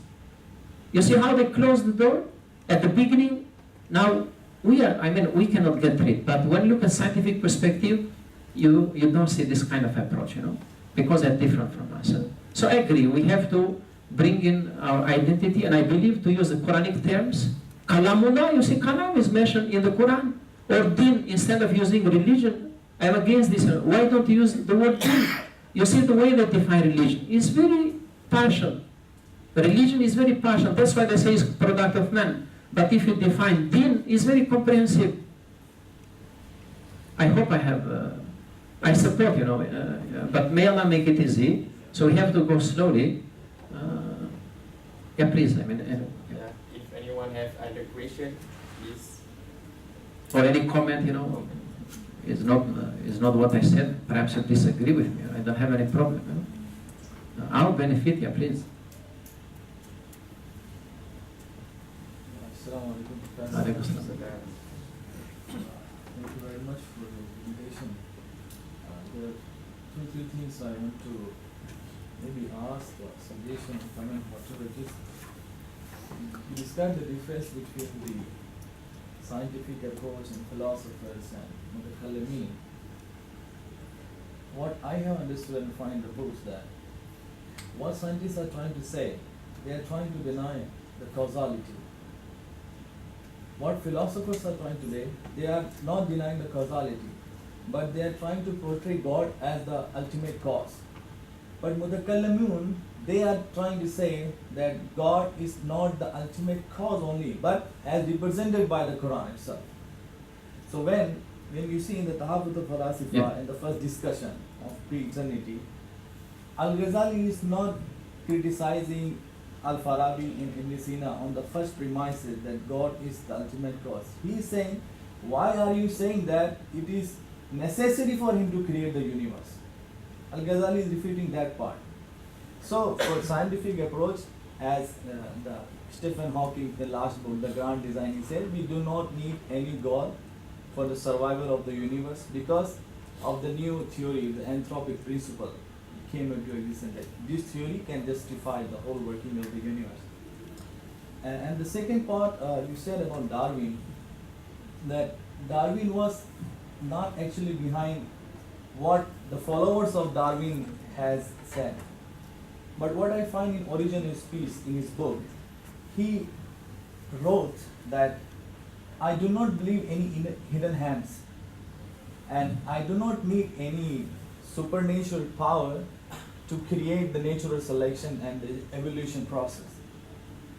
You see how they closed the door at the beginning? Now, we cannot get rid. But when you look at scientific perspective, you don't see this kind of approach, because they're different from us. So I agree, we have to bring in our identity, and I believe to use the Quranic terms. Kalamullah, you see, Kalam is mentioned in the Quran, or din, instead of using religion. I'm against this. Why don't you use the word din? You see, the way they define religion is very partial. Religion is very partial. That's why they say it's product of man. But if you define din, it's very comprehensive. I hope I have, I support, but may Allah make it easy. So we have to go slowly. Yeah, please. If anyone have other question, please. Or any comment, is not what I said. Perhaps you disagree with me. I don't have any problem. Our benefit, yeah, please. Thank you very much for the invitation. There are 2-3 things I want to maybe ask or suggestion, comment, whatever it is. You described the difference between the scientific approach and philosophers and Mutakallimin. What I have understood and find the books that what scientists are trying to say, they are trying to deny the causality. What philosophers are trying to say, they are not denying the causality, but they are trying to portray God as the ultimate cause. But Mutakallimun, they are trying to say that God is not the ultimate cause only, but as represented by the Quran itself. So when you see in the Tahafut al-Falasifa, in the first discussion of pre-eternity, Al-Ghazali is not criticizing Al-Farabi in Ibn Sina on the first premises that God is the ultimate cause. He is saying, why are you saying that it is necessary for him to create the universe? Al-Ghazali is refuting that part. So, for scientific approach, as the Stephen Hawking, the last book, The Grand Design, he said, we do not need any God for the survival of the universe because of the new theory, the anthropic principle came into existence. This theory can justify the whole working of the universe. And the second part, you said about Darwin, that Darwin was not actually behind what the followers of Darwin has said. But what I find in Origin of Species, in his book, he wrote that I do not believe any hidden hands And I do not need any supernatural power to create the natural selection and the evolution process.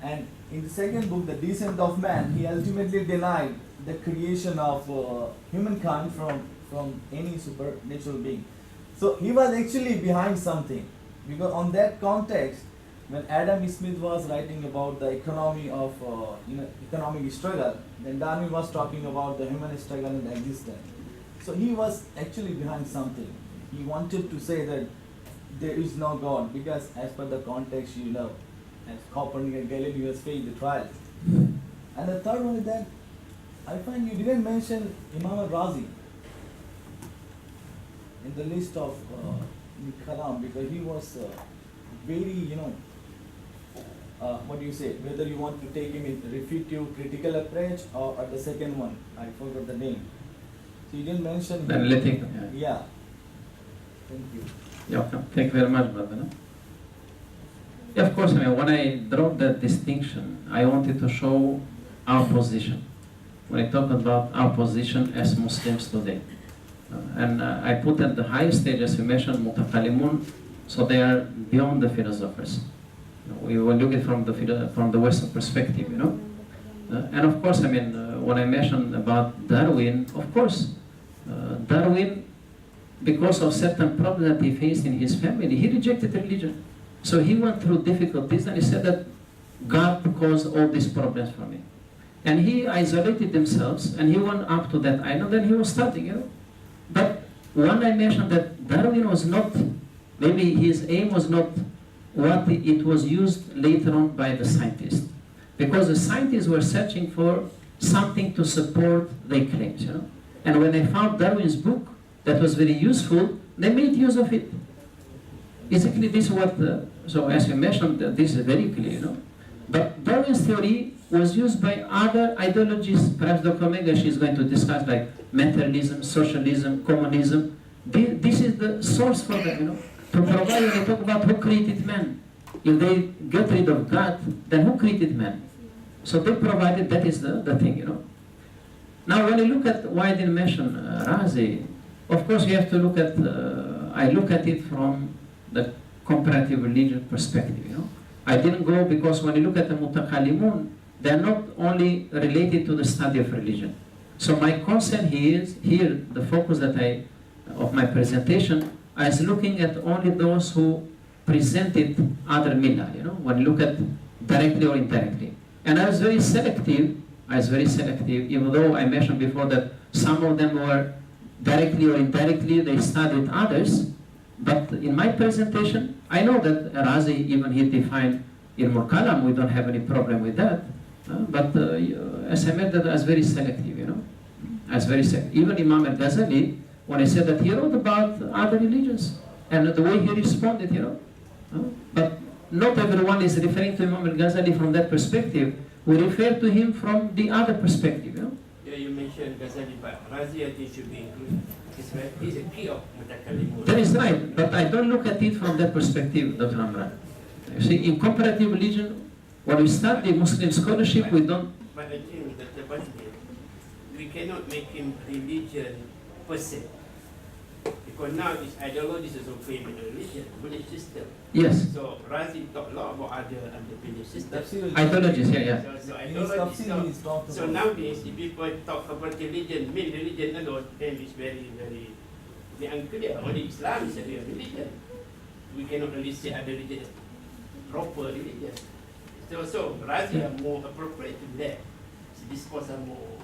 And in the second book, The Descent of Man, he ultimately denied the creation of humankind from any supernatural being. So he was actually behind something, because on that context, when Adam Smith was writing about the economy of economic struggle, then Darwin was talking about the human struggle and existence. So he was actually behind something. He wanted to say that there is no God, because as per the context, as Copernicus and Galileo has failed the trials. And the third one is that I find you didn't mention Imam al-Razi in the list of Kalam, because he was very, what do you say, whether you want to take him in reflective critical approach or the second one, I forgot the name. So you didn't mention him. Analytic, Yeah. Thank you. Yeah, okay. Thank you very much, brother. No? Yeah, of course, when I dropped that distinction, I wanted to show our position. When I talk about our position as Muslims today. And I put at the highest stage, as you mentioned, mutakallimun, so they are beyond the philosophers. We will look at it from the Western perspective, and of course, when I mentioned about Darwin, of course, Darwin, because of certain problems that he faced in his family, he rejected religion. So he went through difficulties, and he said that God caused all these problems for me. And he isolated himself, and he went up to that island, and he was studying, But when I mentioned that Darwin was not, maybe his aim was not what it was used later on by the scientists. Because the scientists were searching for something to support their claims, And when they found Darwin's book that was very useful, they made use of it. Basically, this is what, so as you mentioned, this is very clear, But Darwin's theory was used by other ideologies, perhaps Dr. Omega, she's going to discuss, like materialism, socialism, communism. This is the source for them, to provide, when they talk about who created man. If they get rid of God, then who created man? So they provided, that is the thing, Now when you look at why I didn't mention Razi, of course you have to look at, I look at it from the comparative religion perspective, I didn't go because when you look at the mutakallimun, they are not only related to the study of religion. So my concern here is, the focus of my presentation, I was looking at only those who presented other millah, when you look at directly or indirectly. And I was very selective, even though I mentioned before that some of them were directly or indirectly, they studied others. But in my presentation, I know that Razi, even he defined Ilmul Kalam, we don't have any problem with that. But as I meant, that I was very selective, Even Imam al-Ghazali, when I said that he wrote about other religions, and the way he responded, But not everyone is referring to Imam al-Ghazali from that perspective. We refer to him from the other perspective, Yeah, you mentioned Ghazali, but Razi I think should be included. He's a key of mutakallimun. That is right, but I don't look at it from that perspective, Dr. Amran. You see, in comparative religion, when we study Muslim scholarship, we don't... But I think that the Fatmir, we cannot make him religion per se. Because now this ideology is also claiming a religion, belief system. Yes. So Razi talk a lot about other belief systems. Ideologies, yeah. So ideology. So nowadays, if people talk about religion, mean religion alone, then it's very, very unclear. Only Islam is a real religion. We cannot really say other religion is proper religion. So Razi are more appropriate to that. So discourse are more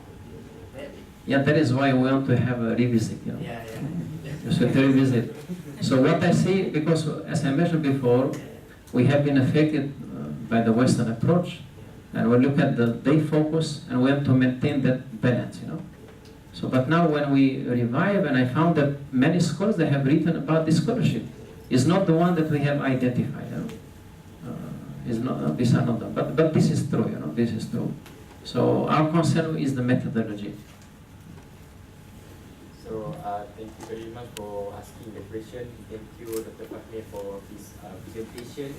valid. Yeah, that is why we want to have a revisit, Yeah. So to revisit. So what I say, because as I mentioned before, we have been affected by the Western approach, and we look at they focus, and we have to maintain that balance, So, but now when we revive, and I found that many scholars that have written about this scholarship is not the one that we have identified. Is not these are not them, but this is true. This is true. So our concern is the methodology. So thank you very much for asking the question. Thank you, Dr. Fatmir, for this presentation.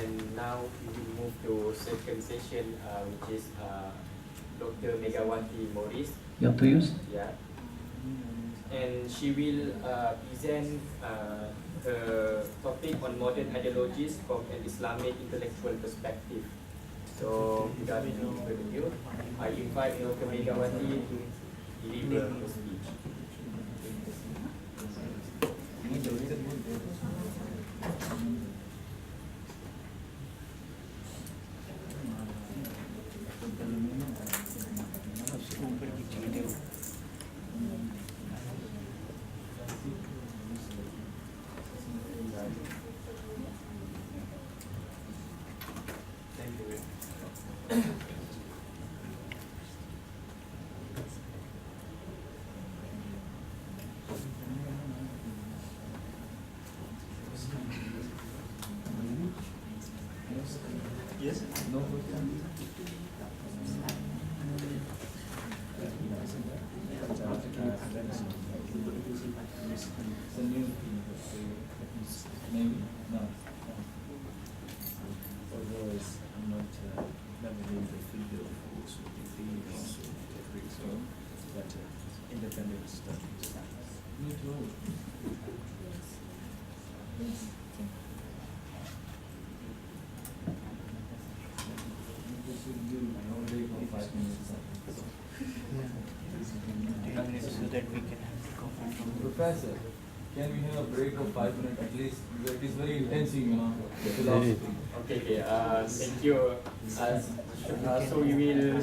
And now we will move to second session, which is Dr. Megawati Morris. You want to use? Yeah. and she will present her topic on modern ideologies from an Islamic intellectual perspective. So, without any further ado, I invite Dr. Megawati to deliver her speech. Yes. No question. It's a new maybe no. Otherwise, I'm not navigating the field of also the also so but independent studies. Me too. We should do a break of 5 minutes. So that we can have the comment from Professor, can we have a break of 5 minutes at least? It is very intensive, you know, philosophy. Okay, thank you. So we will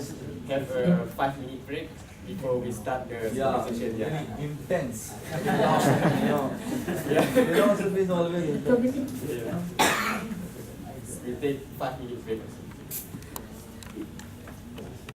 have a 5-minute break before we start the Yeah, session. very intense. You know, Yeah. philosophy is always intense. We take 5 minutes break.